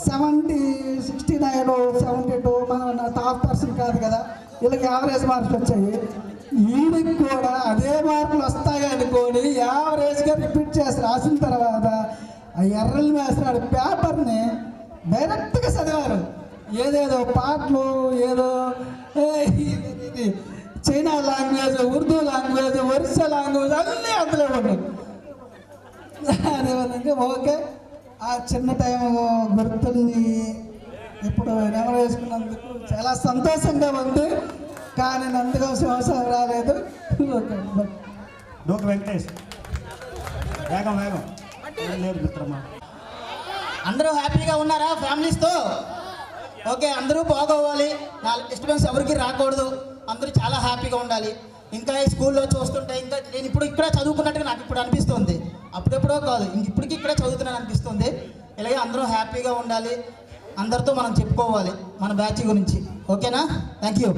70, 69, 72 మనం టాప్ పర్సన్ కాదు కదా, వీళ్ళకి యావరేజ్ మార్క్స్ వచ్చాయి. వీడికి కూడా అదే మార్కులు వస్తాయి అనుకొని యావరేజ్గా రిపీట్ చేసి రాసిన తర్వాత ఆ ఎర్రలు వేస్తున్నాడు పేపర్ని డైరెక్ట్గా చదివారు. ఏదేదో పాటలు, ఏదో China language, Urdu language, Orissa language అన్నీ అందులో ఉన్నాయి. అదేవిధంగా ఓకే, ఆ చిన్న టైం గుర్తుల్ని ఇప్పుడు నెమరు వేసుకున్నందుకు చాలా సంతోషంగా ఉంది. కానీ నందిగా సంవత్సరం రాలేదు. ఓకే, డోక్ వెంకటేష్ వేగం వేగం లేదు మిత్రమా. అందరూ హ్యాపీగా ఉన్నారా ఫ్యామిలీస్తో? ఓకే, అందరూ బాగోవాలి. నా డిస్టర్బెన్స్ ఎవరికి రాకూడదు. అందరూ చాలా హ్యాపీగా ఉండాలి. ఇంకా ఈ స్కూల్లో చూస్తుంటే ఇంకా నేను ఇప్పుడు ఇక్కడ చదువుకున్నట్టుగా నాకు ఇప్పుడు అనిపిస్తుంది. అప్పుడెప్పుడో కాదు, ఇప్పటికీ ఇక్కడే చదువుతున్నాను అనిపిస్తుంది. ఇలాగే అందరూ హ్యాపీగా ఉండాలి. అందరితో మనం చెప్పుకోవాలి మన బ్యాచ్ గురించి. ఓకేనా? Thank you.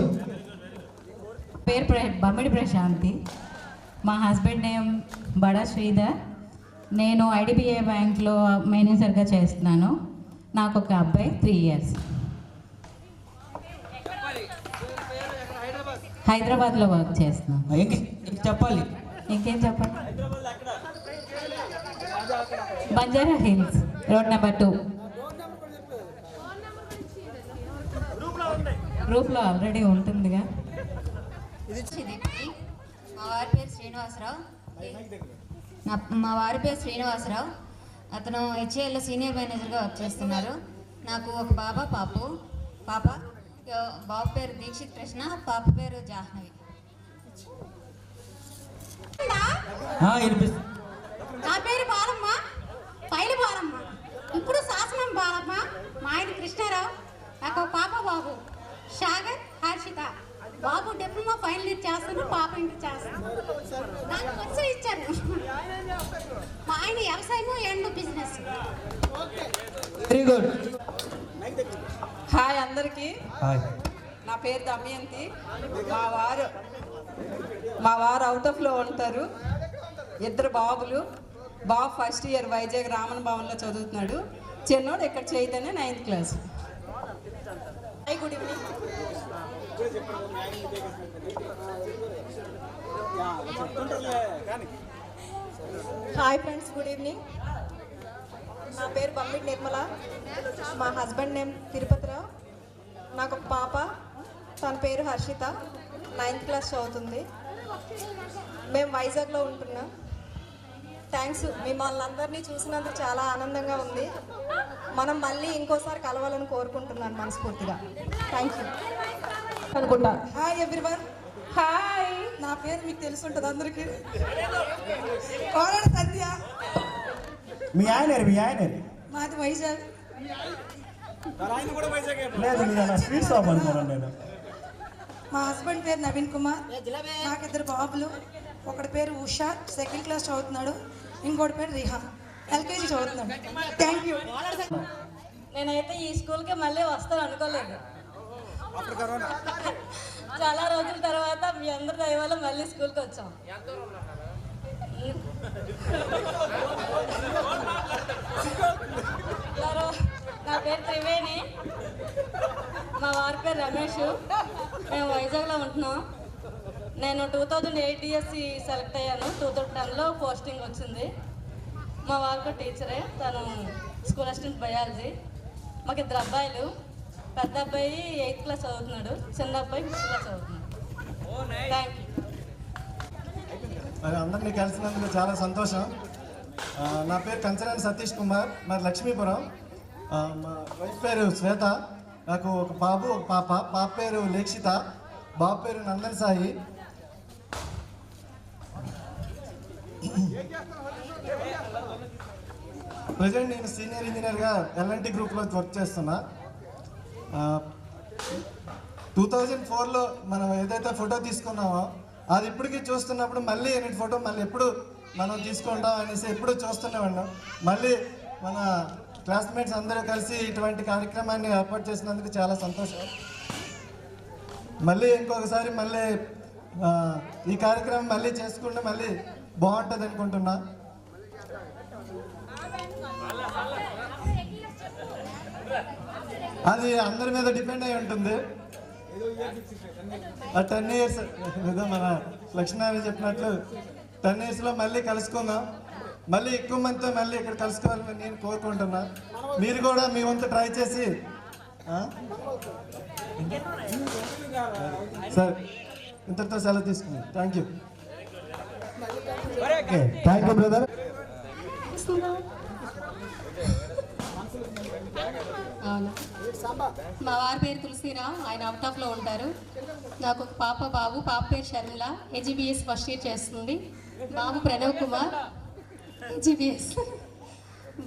పేరు బమ్మిడి ప్రశాంతి. మా హస్బెండ్ నేమ్ బడా శ్రీధర్. నేను ఐడిబిఐ బ్యాంక్లో మేనేజర్గా చేస్తున్నాను. నాకు ఒక అబ్బాయి 3 years. హైదరాబాద్లో వర్క్ చేస్తున్నాను. చెప్పాలి, ఇంకేం చెప్పాలి? Banjara hills, road number 2. గ్రూప్లో ఆల్రెడీ ఉంటుందిగా. మా వారి పేరు శ్రీనివాసరావు. అతను హెచ్ఏఎల్లో సీనియర్ మేనేజర్గా వర్క్ చేస్తున్నారు. నాకు ఒక పాప. బాబు పేరు దీక్షిత్ కృష్ణ, పాప పేరు జాహ్నవి. నా పేరు బాలమ్మ, పైలు బాలమ్మ. ఇప్పుడు శాసనం బాలమ్మ. మా ఆయన కృష్ణారావు. నాకు పాప బాబు సాగర్, హర్షిత. బాబు డిప్లొమా ఫైనల్ ఇయర్ చేస్తాను, పాప ఇంటర్ చేస్తాను. నాకు ఖర్చు ఇచ్చారు. మా ఆయన వ్యవసాయం and business. Very good. Hi అందరికీ. హాయ్. నా పేరు దమయంతి. మా వారు అవుట్ ఆఫ్లో ఉంటారు. 2 బాబులు. బాబు ఫస్ట్ ఇయర్ వైజాగ్ రామన్ భవన్లో చదువుతున్నాడు. చిన్నోడు ఇక్కడ Chaitanya 9th class. Hi, good evening. Hi friends, good evening. నా పేరు బమ్మిడి నిర్మల. మా హస్బెండ్ నేమ్ తిరుపతిరావు. నాకు ఒక పాప, తన పేరు హర్షిత, 9th క్లాస్ చదువుతుంది. మేము వైజాగ్లో ఉంటున్నాం. థ్యాంక్స్, మిమ్మల్ని అందరినీ చూసినందుకు చాలా ఆనందంగా ఉంది. మనం మళ్ళీ ఇంకోసారి కలవాలని కోరుకుంటున్నాను మనస్ఫూర్తిగా. థ్యాంక్ యూ అనుకుంటా. Hi everyone. హాయ్, నా పేరు మీకు తెలిసి ఉంటుంది అందరికీ. కోరడు సత్య. మీ ఆయన మాది వైజాగ్. లేదు, మీరు అలా స్వీట్ షాప్ అనుకున్నాను నేను. మా హస్బెండ్ పేరు నవీన్ కుమార్. నాకు 2 బాబులు. ఒకటి పేరు ఉషా, 2nd క్లాస్ చదువుతున్నాడు. ఇంకోటి పేరు రిహాన్, LKG చదువుతున్నాడు. Thank you. నేనైతే ఈ స్కూల్కి మళ్ళీ వస్తాను అనుకోలేదు. చాలా రోజుల తర్వాత మీ అందరి దయ వల్ల మళ్ళీ స్కూల్కి వచ్చాం. నా పేరు త్రివేణి. మా వారి పేరు రమేష్. మేము వైజాగ్లో ఉంటున్నాం. నేను 2008 DSC సెలెక్ట్ అయ్యాను. 2010లో పోస్టింగ్ వచ్చింది. మా వారికి టీచరే, తను స్కూల్ అసిస్టెంట్ బయాలజీ. మాకు 2 అబ్బాయిలు. పెద్ద అబ్బాయి 8th క్లాస్ చదువుతున్నాడు, చిన్న అబ్బాయి 5th క్లాస్ చదువుతున్నాడు. Thank you. మరి అందరినీ కలిసినందుకు చాలా సంతోషం. నా పేరు కంచరాని సతీష్ కుమార్, మరి లక్ష్మీపురం. మా వైఫ్ పేరు శ్వేత. నాకు ఒక బాబు, ఒక పాప. పాప పేరు లేక్షిత, బాబు పేరు నందన్ సాయి. ప్రజెంట్ నేను సీనియర్ ఇంజనీర్గా L&T గ్రూప్లో వర్క్ చేస్తున్నా. 2004లో మనం ఏదైతే ఫోటో తీసుకున్నామో అది ఇప్పటికీ చూస్తున్నప్పుడు మళ్ళీ ఎన్ని ఫోటో మళ్ళీ ఎప్పుడు మనం తీసుకుంటాం అనేసి ఎప్పుడు చూస్తూనే ఉన్నాం. మళ్ళీ మన క్లాస్మేట్స్ అందరూ కలిసి ఇటువంటి కార్యక్రమాన్ని ఏర్పాటు చేసినందుకు చాలా సంతోషం. మళ్ళీ ఇంకొకసారి మళ్ళీ ఈ కార్యక్రమం మళ్ళీ చేసుకుంటే మళ్ళీ బాగుంటుంది అనుకుంటున్నా. అది అందరి మీద డిపెండ్ అయి ఉంటుంది. 10 years ఏదో మన లక్ష్మీనారాయణ చెప్పినట్లు 10 yearsలో మళ్ళీ కలుసుకుందాం. మళ్ళీ ఎక్కువ మందితో మళ్ళీ ఇక్కడ కలుసుకోవాలని నేను కోరుకుంటున్నా. మీరు కూడా మీ వంతు ట్రై చేసి సరే ఇంతటితో సెలవు తీసుకున్నాను. Thank you. Thank you brother. మా వారి పేరు తులసిరావు, ఆయన అవుట్ ఆఫ్లో ఉంటారు. నాకు ఒక పాప, బాబు. పాప పేరు షర్మిల, AGBS ఫస్ట్ ఇయర్ చేస్తుంది. బాబు ప్రణవ్ కుమార్, AGBS.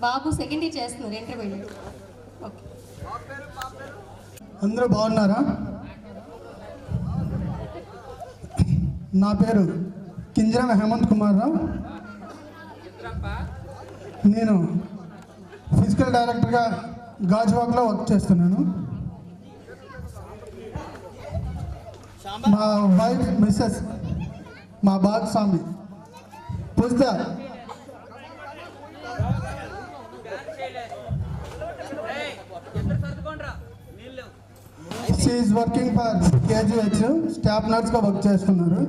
బాబు 2nd ఇయర్ చేస్తున్నారు, ఇంటర్మీడియట్. ఓకే, అందరూ బాగున్నారా? నా పేరు కింజరాల హేమంత్ కుమార్ రావు. నేను ఫిజికల్ డైరెక్టర్గా గాజువాక్లో వర్క్ చేస్తున్నాను. మా వైఫ్ మిస్సెస్ మా భాగస్వామి Poojitha. She is working for KGH, staff నర్స్గా వర్క్ చేస్తున్నారు.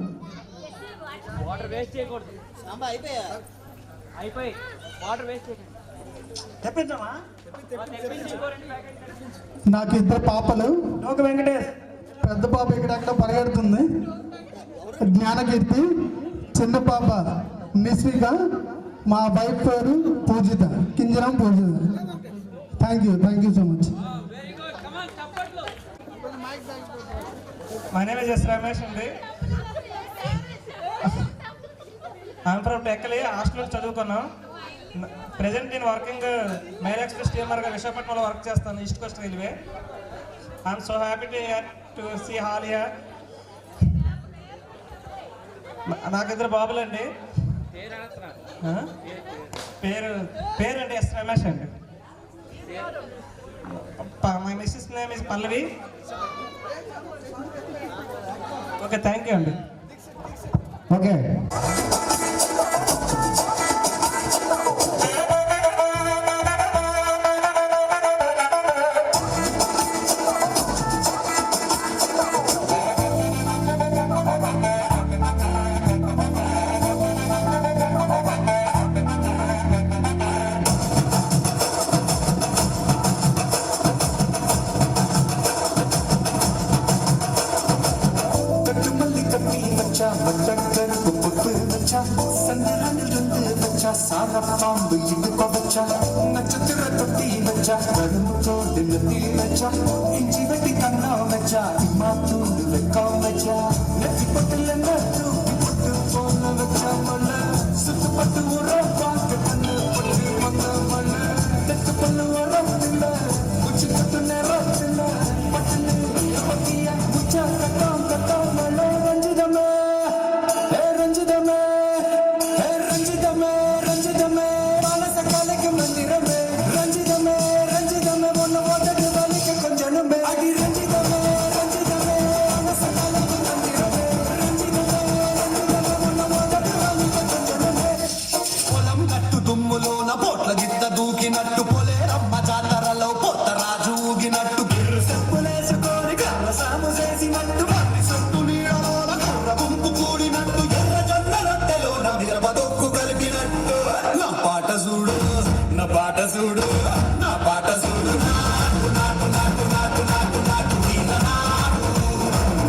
నాకు 2 పాపలు. పెద్ద పాప ఇక్కడెక్కడ పరిగెడుతుంది, జ్ఞానకీర్తి. చిన్న పాప నిస్విక. మా వైఫ్ పేరు Poojitha, Kinjaram Poojitha. Thank you so much. My name is S. Ramesh అండి. I'm from Tekkali, హాస్టల్లో చదువుకున్నాం. ప్రెజెంట్ నేను వర్కింగ్ మెయిల్ ఎక్స్ప్రెస్ స్టీమర్గా విశాఖపట్నంలో వర్క్ చేస్తాను, east coast railway. I'm so happy to see all here. నాకు ఇద్దరు బాబులండి. పేరండి ఎస్ రమేష్ అండి. My missus name is Pallavi. Okay, thank you అండి. ఓకే, சாரப்பாம்பு இடுப்ப வச்சா நட்சத்திர தொட்டி வச்சா கரும்பு தோண்டு நெத்தி வச்சா இஞ்சி வெட்டி கண்ணா வச்சா இம்மா தூண்டு வெக்கம் வச்சா நெத்தி பட்டுல தூக்கி பட்டு போன வச்சா மண்ண சுத்துப்பட்டு ஒரு பாட்டு கண்ணு பட்டு வந்த மண்ண தெற்கு பல்லு வரத்தில்ல உச்சி கட்டு நேரத்தில்ல பட்டுன்னு பத்தியா முச்சா கட்டம் கட்டம் மழை ரஞ்சிதமே ரஞ்சிதமே దూకినట్టు పొలేరమ్మ జాతరలో పొత్తరాజు ఊగినట్టు చెప్పులేసుకొని కర్ర సాము చేసినట్టు మర్రి సొట్టు నీడలోన కర్ర గుంపు కూడినట్టు ఎర్ర జొన్న రొట్టెలో మిరప దొక్కు కలిపినట్టు నా పాట చూడు నా పాట చూడు నా పాట చూడు నాటు నాటు నాటు నాటు నాటు నాటు నీల నాటు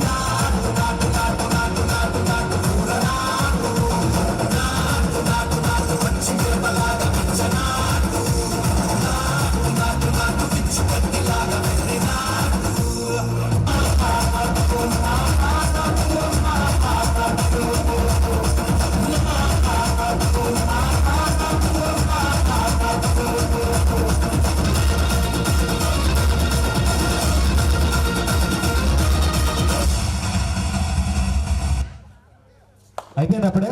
నాటు నాటు నాటు నాటు నాటు నాటు కూర నాటు నాటు నాటు నాటు మంచి మిరపలాగా పిచ్చనా అయిపోయింది అప్పుడే.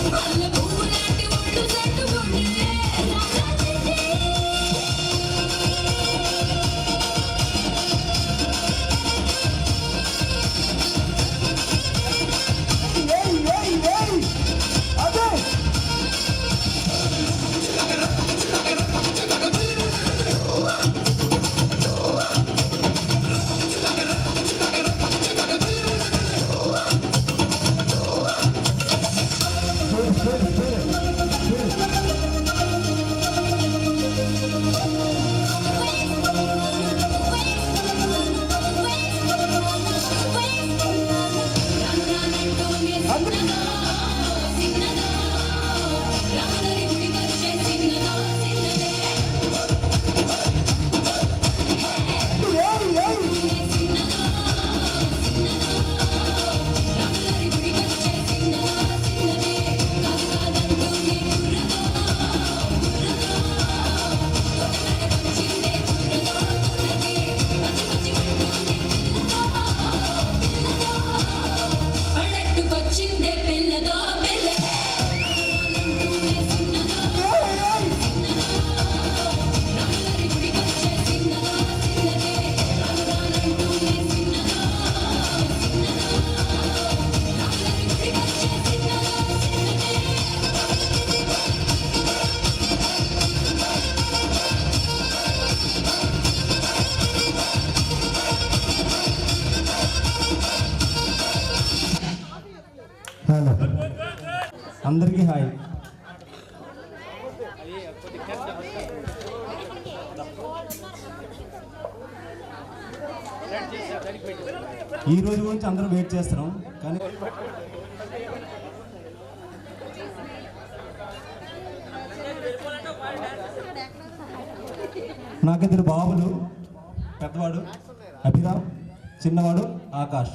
All the Sai. ఈ రోజు గురించి అందరూ వెయిట్ చేస్తున్నాం కానీ నాకిద్దరు బాబులు, పెద్దవాడు అభిరామ్, చిన్నవాడు Akash.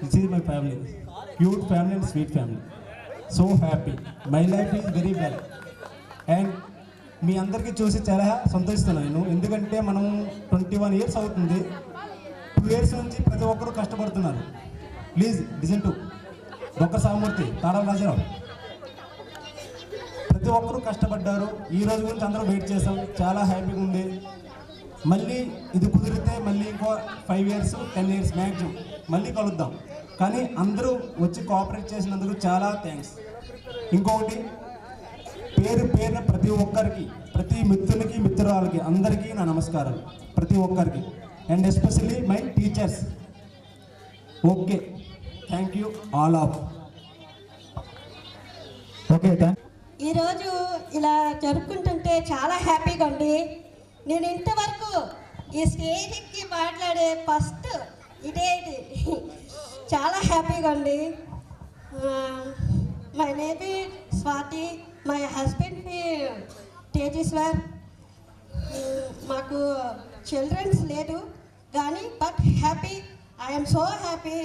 This is my family, cute family and sweet family. So happy, my life is very well. And మీ అందరికీ చూసి చాలా సంతోషిస్తున్నాను నేను, ఎందుకంటే మనం 21 years అవుతుంది. 2 years నుంచి ప్రతి ఒక్కరూ కష్టపడుతున్నారు. Please listen to doctor సామూర్తి, తాడవ Rajarao, ప్రతి ఒక్కరూ కష్టపడ్డారు. ఈ రోజు గురించి అందరూ వెయిట్ చేసాం, చాలా హ్యాపీగా ఉంది. మళ్ళీ ఇది కుదిరితే మళ్ళీ ఇంకో 5 years 10 years మ్యాక్సిమం మళ్ళీ కలుద్దాం. కానీ అందరూ వచ్చి కోఆపరేట్ చేసినందుకు చాలా థ్యాంక్స్. ఇంకొకటి, పేరు పేరున ప్రతి ఒక్కరికి, ప్రతి మిత్రునికి మిత్రురాలకి అందరికీ నా నమస్కారాలు, ప్రతి ఒక్కరికి. And especially my teachers. Okay, thank you all of. Okay, thank. ఈరోజు ఇలా జరుపుకుంటుంటే చాలా హ్యాపీగా ఉంది. నేను ఇంతవరకు ఈ స్టేజ్కి మాట్లాడే ఫస్ట్ ఇదే ఇది. చాలా హ్యాపీగా ఉంది. My name is Swathi, my husband Tejeshwar. మాకు చిల్డ్రన్స్ లేదు కానీ but happy, I'm so happy.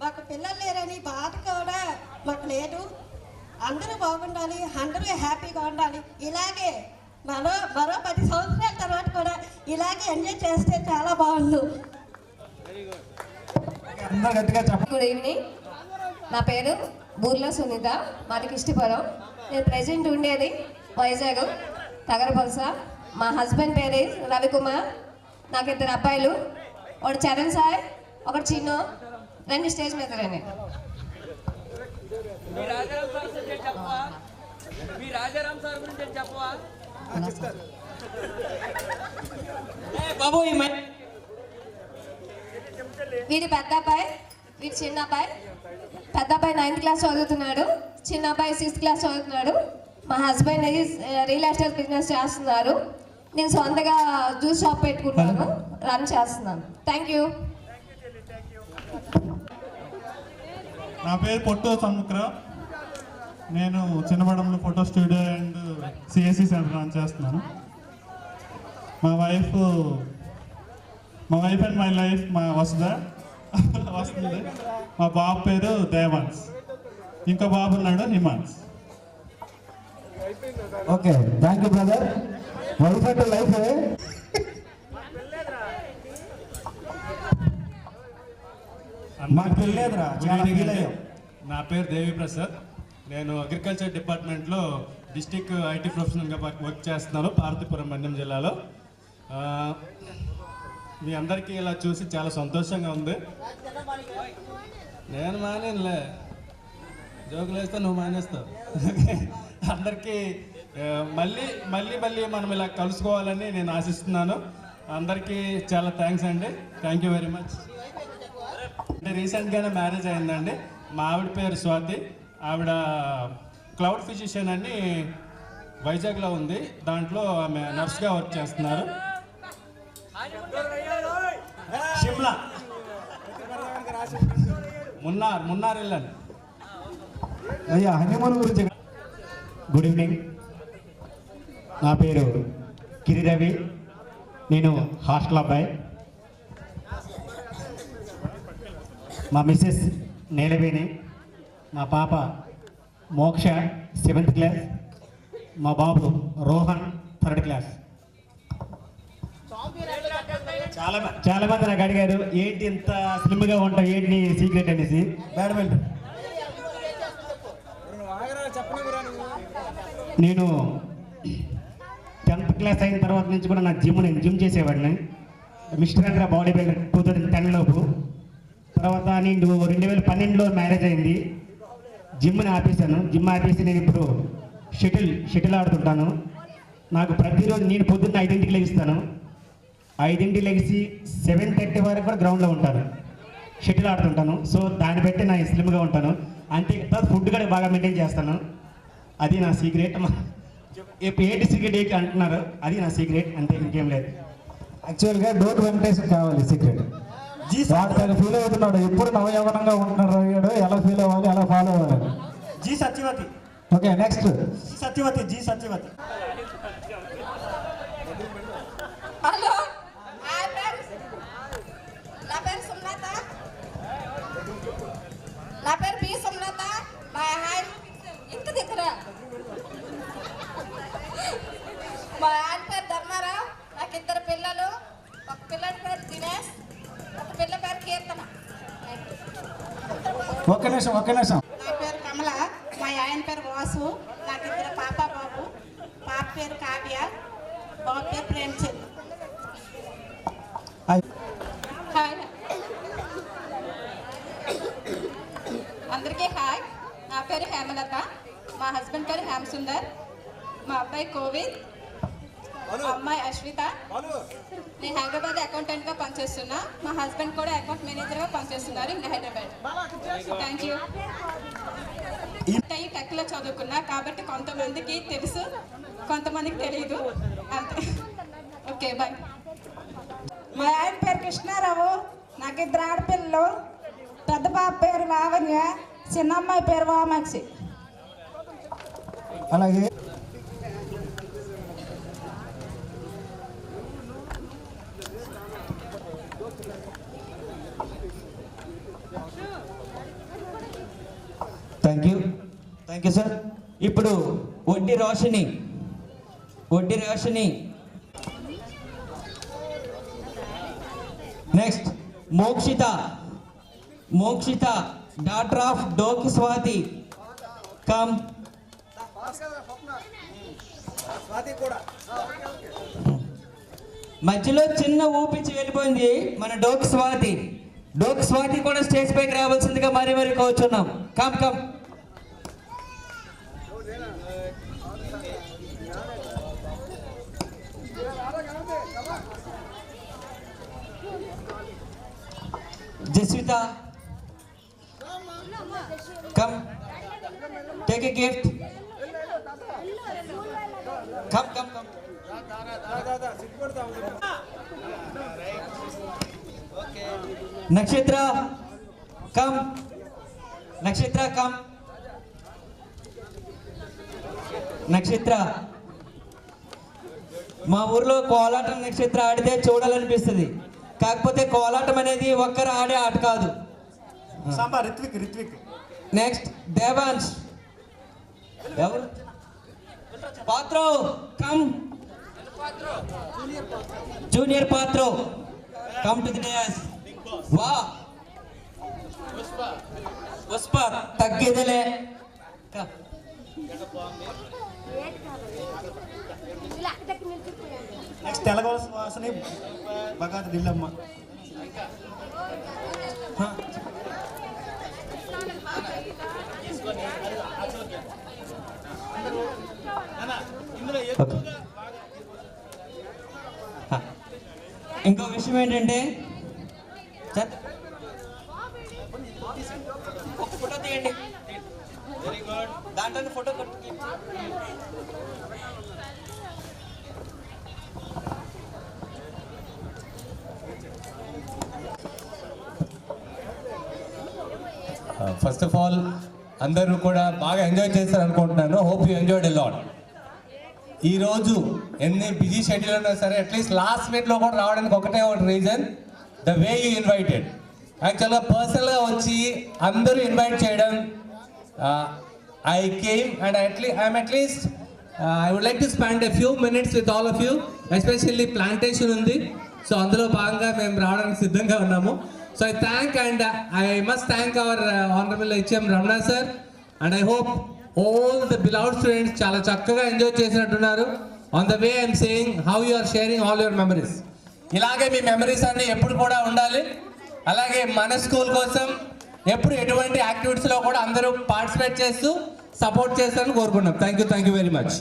మాకు పిల్లలు లేరని బాధ కూడా మాకు లేదు. అందరూ బాగుండాలి, అందరూ హ్యాపీగా ఉండాలి. ఇలాగే మరో 10 సంవత్సరాల తర్వాత కూడా ఇలాగే ఎంజాయ్ చేస్తే చాలా బాగుంది. గుడ్ ఈవినింగ్, నా పేరు బూర్ల సునీత, మాది కిష్టిపురం. నేను ప్రెజెంట్ ఉండేది వైజాగ్ తగరపల్స. మా హస్బెండ్ పేరు రవికుమార్. నాకు 2 అబ్బాయిలు, ఒకటి చరణ్ సాయి, ఒకటి చిన్ను. రండి స్టేజ్ మీద రండి. వీడి పెద్ద అబ్బాయి, వీడి చిన్న అబ్బాయి. పెద్ద అబ్బాయి 9th క్లాస్ చదువుతున్నాడు, చిన్న అబ్బాయి 6th క్లాస్ చదువుతున్నాడు. మా హస్బెండ్ రియల్ ఎస్టేట్ బిజినెస్ చేస్తున్నారు. నేను సొంతగా జ్యూస్ షాప్ పెట్టుకుంటాను, రన్ చేస్తున్నాను. Thank you. నా పేరు పొట్టు సముద్ర. నేను చిన్నపడంలో photo studio and CSC centre run చేస్తున్నాను. మా వైఫ్ అండ్ మై లైఫ్ మా వస్తుంది. మా బాబు పేరు దేవాన్స్, ఇంకో బాబు ఉన్నాడు Himansh. Okay, thank you brother. Wife and life. మాకు తెలియదురా, చాలా ఫీల్ అయ్యాం. నా పేరు దేవి ప్రసాద్. నేను అగ్రికల్చర్ డిపార్ట్మెంట్లో డిస్టిక్ ఐటీ ప్రొఫెషనల్గా వర్క్ చేస్తున్నాను, పార్వతీపురం మన్యం జిల్లాలో. మీ అందరికీ ఇలా చూసి చాలా సంతోషంగా ఉంది. నేను మానేనులే, జోకులు వేస్తే నువ్వు మానేస్తావు. అందరికీ మళ్ళీ మళ్ళీ మళ్ళీ మనం ఇలా కలుసుకోవాలని నేను ఆశిస్తున్నాను. అందరికీ చాలా థ్యాంక్స్ అండి. Thank you very much. అంటే రీసెంట్గానే మ్యారేజ్ అయిందండి. మా ఆవిడ పేరు స్వాతి. ఆవిడ క్లౌడ్ ఫిజిషియన్ అని వైజాగ్లో ఉంది, దాంట్లో ఆమె నర్స్గా వర్క్ చేస్తున్నారు. షిమ్లా మున్నార్ వెళ్ళాను. అయ్యా, హనీమూన్ గురించి. గుడ్ ఈవినింగ్, నా పేరు కిరి రవి. నేను హాస్టల్ అబ్బాయి. మా మిస్సెస్ నీలవేణి, మా పాప మోక్ష 7th క్లాస్, మా బాబు రోహన్ 3rd క్లాస్. చాలా మంది నాకు అడిగారు ఏంటి ఇంత స్లిమ్గా ఉంటావు, ఏంటి సీక్రెట్ అనేసి. బ్యాడ్మింటన్. నేను 10th క్లాస్ అయిన తర్వాత నుంచి కూడా నేను జిమ్ చేసేవాడిని. మిస్టర్ ఆంధ్ర బాడీ బిల్డర్ 2010 లోపు. తర్వాత నేను 2012లో మ్యారేజ్ అయింది. జిమ్ని ఆపేశాను. జిమ్ ఆపేసి నేను ఇప్పుడు షటిల్ ఆడుతుంటాను. నాకు ప్రతిరోజు నేను పొద్దున్న 5ంటికి లెగిస్తాను. 5ంటికి లెగిసి 7:30 వరకు కూడా గ్రౌండ్లో ఉంటాను. షటిల్ ఆడుతుంటాను. సో దాన్ని బట్టి నా స్లిమ్గా ఉంటాను. అంతే తర్వాత ఫుడ్ కూడా బాగా మెయింటైన్ చేస్తాను. అది నా సీక్రెట్. ఏంటి సీక్రెట్ ఏంటి అంటున్నారు, అది నా సీక్రెట్, అంతే, ఇంకేం లేదు. యాక్చువల్గా డోర్ వెంకటేశ్వర కావాలి సీక్రెట్. వాడు తను ఫీల్ అవుతున్నాడు, ఎప్పుడు నవయవనంగా ఉంటున్నాడు, ఎలా ఫీల్ అవ్వాలి, ఎలా ఫాలో అవ్వాలి. G Satyavathi. Okay, next Satyavathi. G Satyavathi. Hello, hi friends. నా పేరు సుమలత. నా పేరు పి సుమలత. మా హాయ్ ఇంటి దగ్గర. మా ఆయన పేరు ధర్మారావు. నాకు 2 పిల్లలు. ఒక పిల్లడి పేరు దినేష్, ఒక పిల్ల పేరు కీర్తన. ఒక్క నిమిషం. నా పేరు కమల. మా ఆయన పేరు వాసు. నాకు 2 పాప బాబు. పాప పేరు కావ్య, బాబు పేరు ప్రేమ్చంద్. హాయ్ అందరికీ హాయ్. నా పేరు హేమలత. మా హస్బెండ్ పేరు హేమసుందర్. మా అబ్బాయి కోవిద్, అమ్మాయి అశ్విత. నేను హైదరాబాద్ అకౌంటెంట్గా పనిచేస్తున్నా. మా హస్బెండ్ కూడా అకౌంట్ మేనేజర్గా పనిచేస్తున్నారు ఇన్ హైదరాబాద్. Thank you. టెక్లో చదువుకున్నా కాబట్టి కొంతమందికి తెలుసు, కొంతమందికి తెలియదు, అంతే. Okay, bye. మా ఆయన పేరు కృష్ణారావు. నాకు 2 ఆడపిల్లలు. పెద్ద పాప పేరు లావణ్య, చిన్న అమ్మాయి పేరు వామాక్షి. అలాగే థ్యాంక్ యూ సార్. ఇప్పుడు Oddi Roshini. Next Mokshitha daughter of Doki Swathi. Come. మధ్యలో చిన్న ఊపిచ్చి వెళ్ళిపోయింది మన డోకి స్వాతి కూడా స్టేజ్ పైకి రావాల్సిందిగా మరీ కోరుచున్నాం. Come. Jasvitha, come, take a gift. Come. Nakshatra, come. నక్షత్ర, మా ఊర్లో కోలాటం నక్షత్ర ఆడితే చూడాలనిపిస్తుంది. కాకపోతే కోలాటం అనేది ఒక్కరు ఆడే ఆట కాదు. రిత్విక్. నెక్స్ట్ దేవాంశ్. ఎవరు? Patro, come. Junior Patro, come to the dais. వా పుష్ప తగ్గేదిలే. నెక్స్ట్ తెలుగు వాసని బగాది దిల్లమ్మ. ఇంకో విషయం ఏంటంటే ఒక ఫోటో తీయండి. Very good. దాంట్లో ఫోటో ఫస్ట్ ఆఫ్ ఆల్ అందరూ కూడా బాగా ఎంజాయ్ చేస్తారు అనుకుంటున్నాను. Hope you enjoyed a lot. ఈరోజు ఎన్ని బిజీ షెడ్యూల్ ఉన్నా సరే అట్లీస్ట్ లాస్ట్ మినిట్లో కూడా రావడానికి ఒకటే reason, the way you invited. యాక్చువల్గా పర్సనల్గా వచ్చి అందరూ ఇన్వైట్ చేయడం, I came and I'm at least I would like to spend a few minutes with all of you. Especially plantation ఉంది, సో అందులో భాగంగా మేము రావడానికి సిద్ధంగా ఉన్నాము. So I thank and I must thank our Honorable H.M. Ramana sir, and I hope all the beloved students చాలా చక్కగా enjoy చేసినట్టున్నారు. On the way I am saying how you are sharing all your memories. ఇలాగే మీ memories అన్ని ఎప్పుడు కూడా ఉండాలి. అలాగే మన స్కూల్ కోసం ఎప్పుడు ఎటువంటి యాక్టివిటీస్లో కూడా అందరూ పార్టిసిపేట్ చేస్తూ సపోర్ట్ చేస్తారని కోరుకుంటున్నాం. Thank you very much.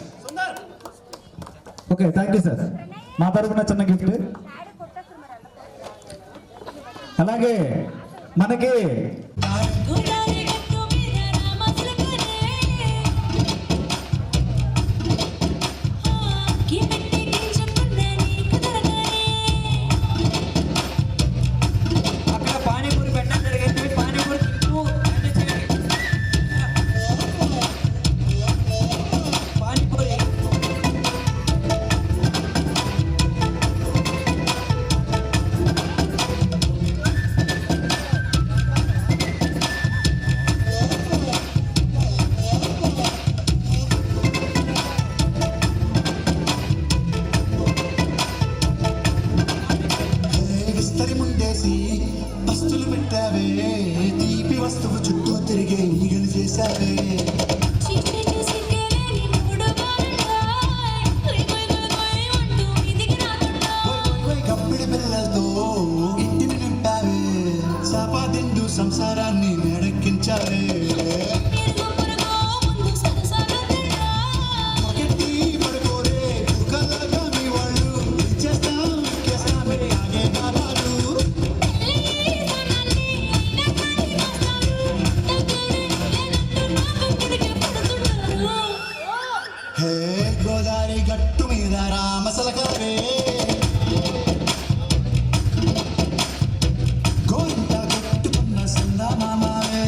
Okay, thank you sir. మా తరఫున చిన్న గిఫ్ట్. అలాగే మనకి అక్కడ పానీపూరి పెట్టడం జరిగింది. పానీపూరి తింటూ ఎంజాయ్ చేయండి. పానీపూరి విస్తరి ముందేసి వస్తువులు పెట్టావే, తీపి వస్తువు చుట్టూ తిరిగే ఈగలు చేశావే. కప్పిడి పిల్లలతో ఇంటిని నింపావే, సంపాదిండు సంసారాన్ని మెడెక్కించావే. గోదావరి గట్టు మీద రామసలకవే, గోంట కొట్టుకున్న సందమామవే.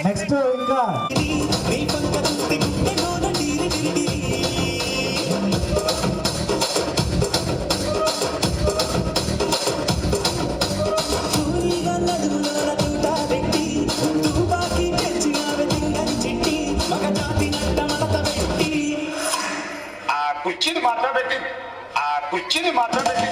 నెక్స్ట్ ఇంకా కుర్చీని మాట్లాడబెట్టి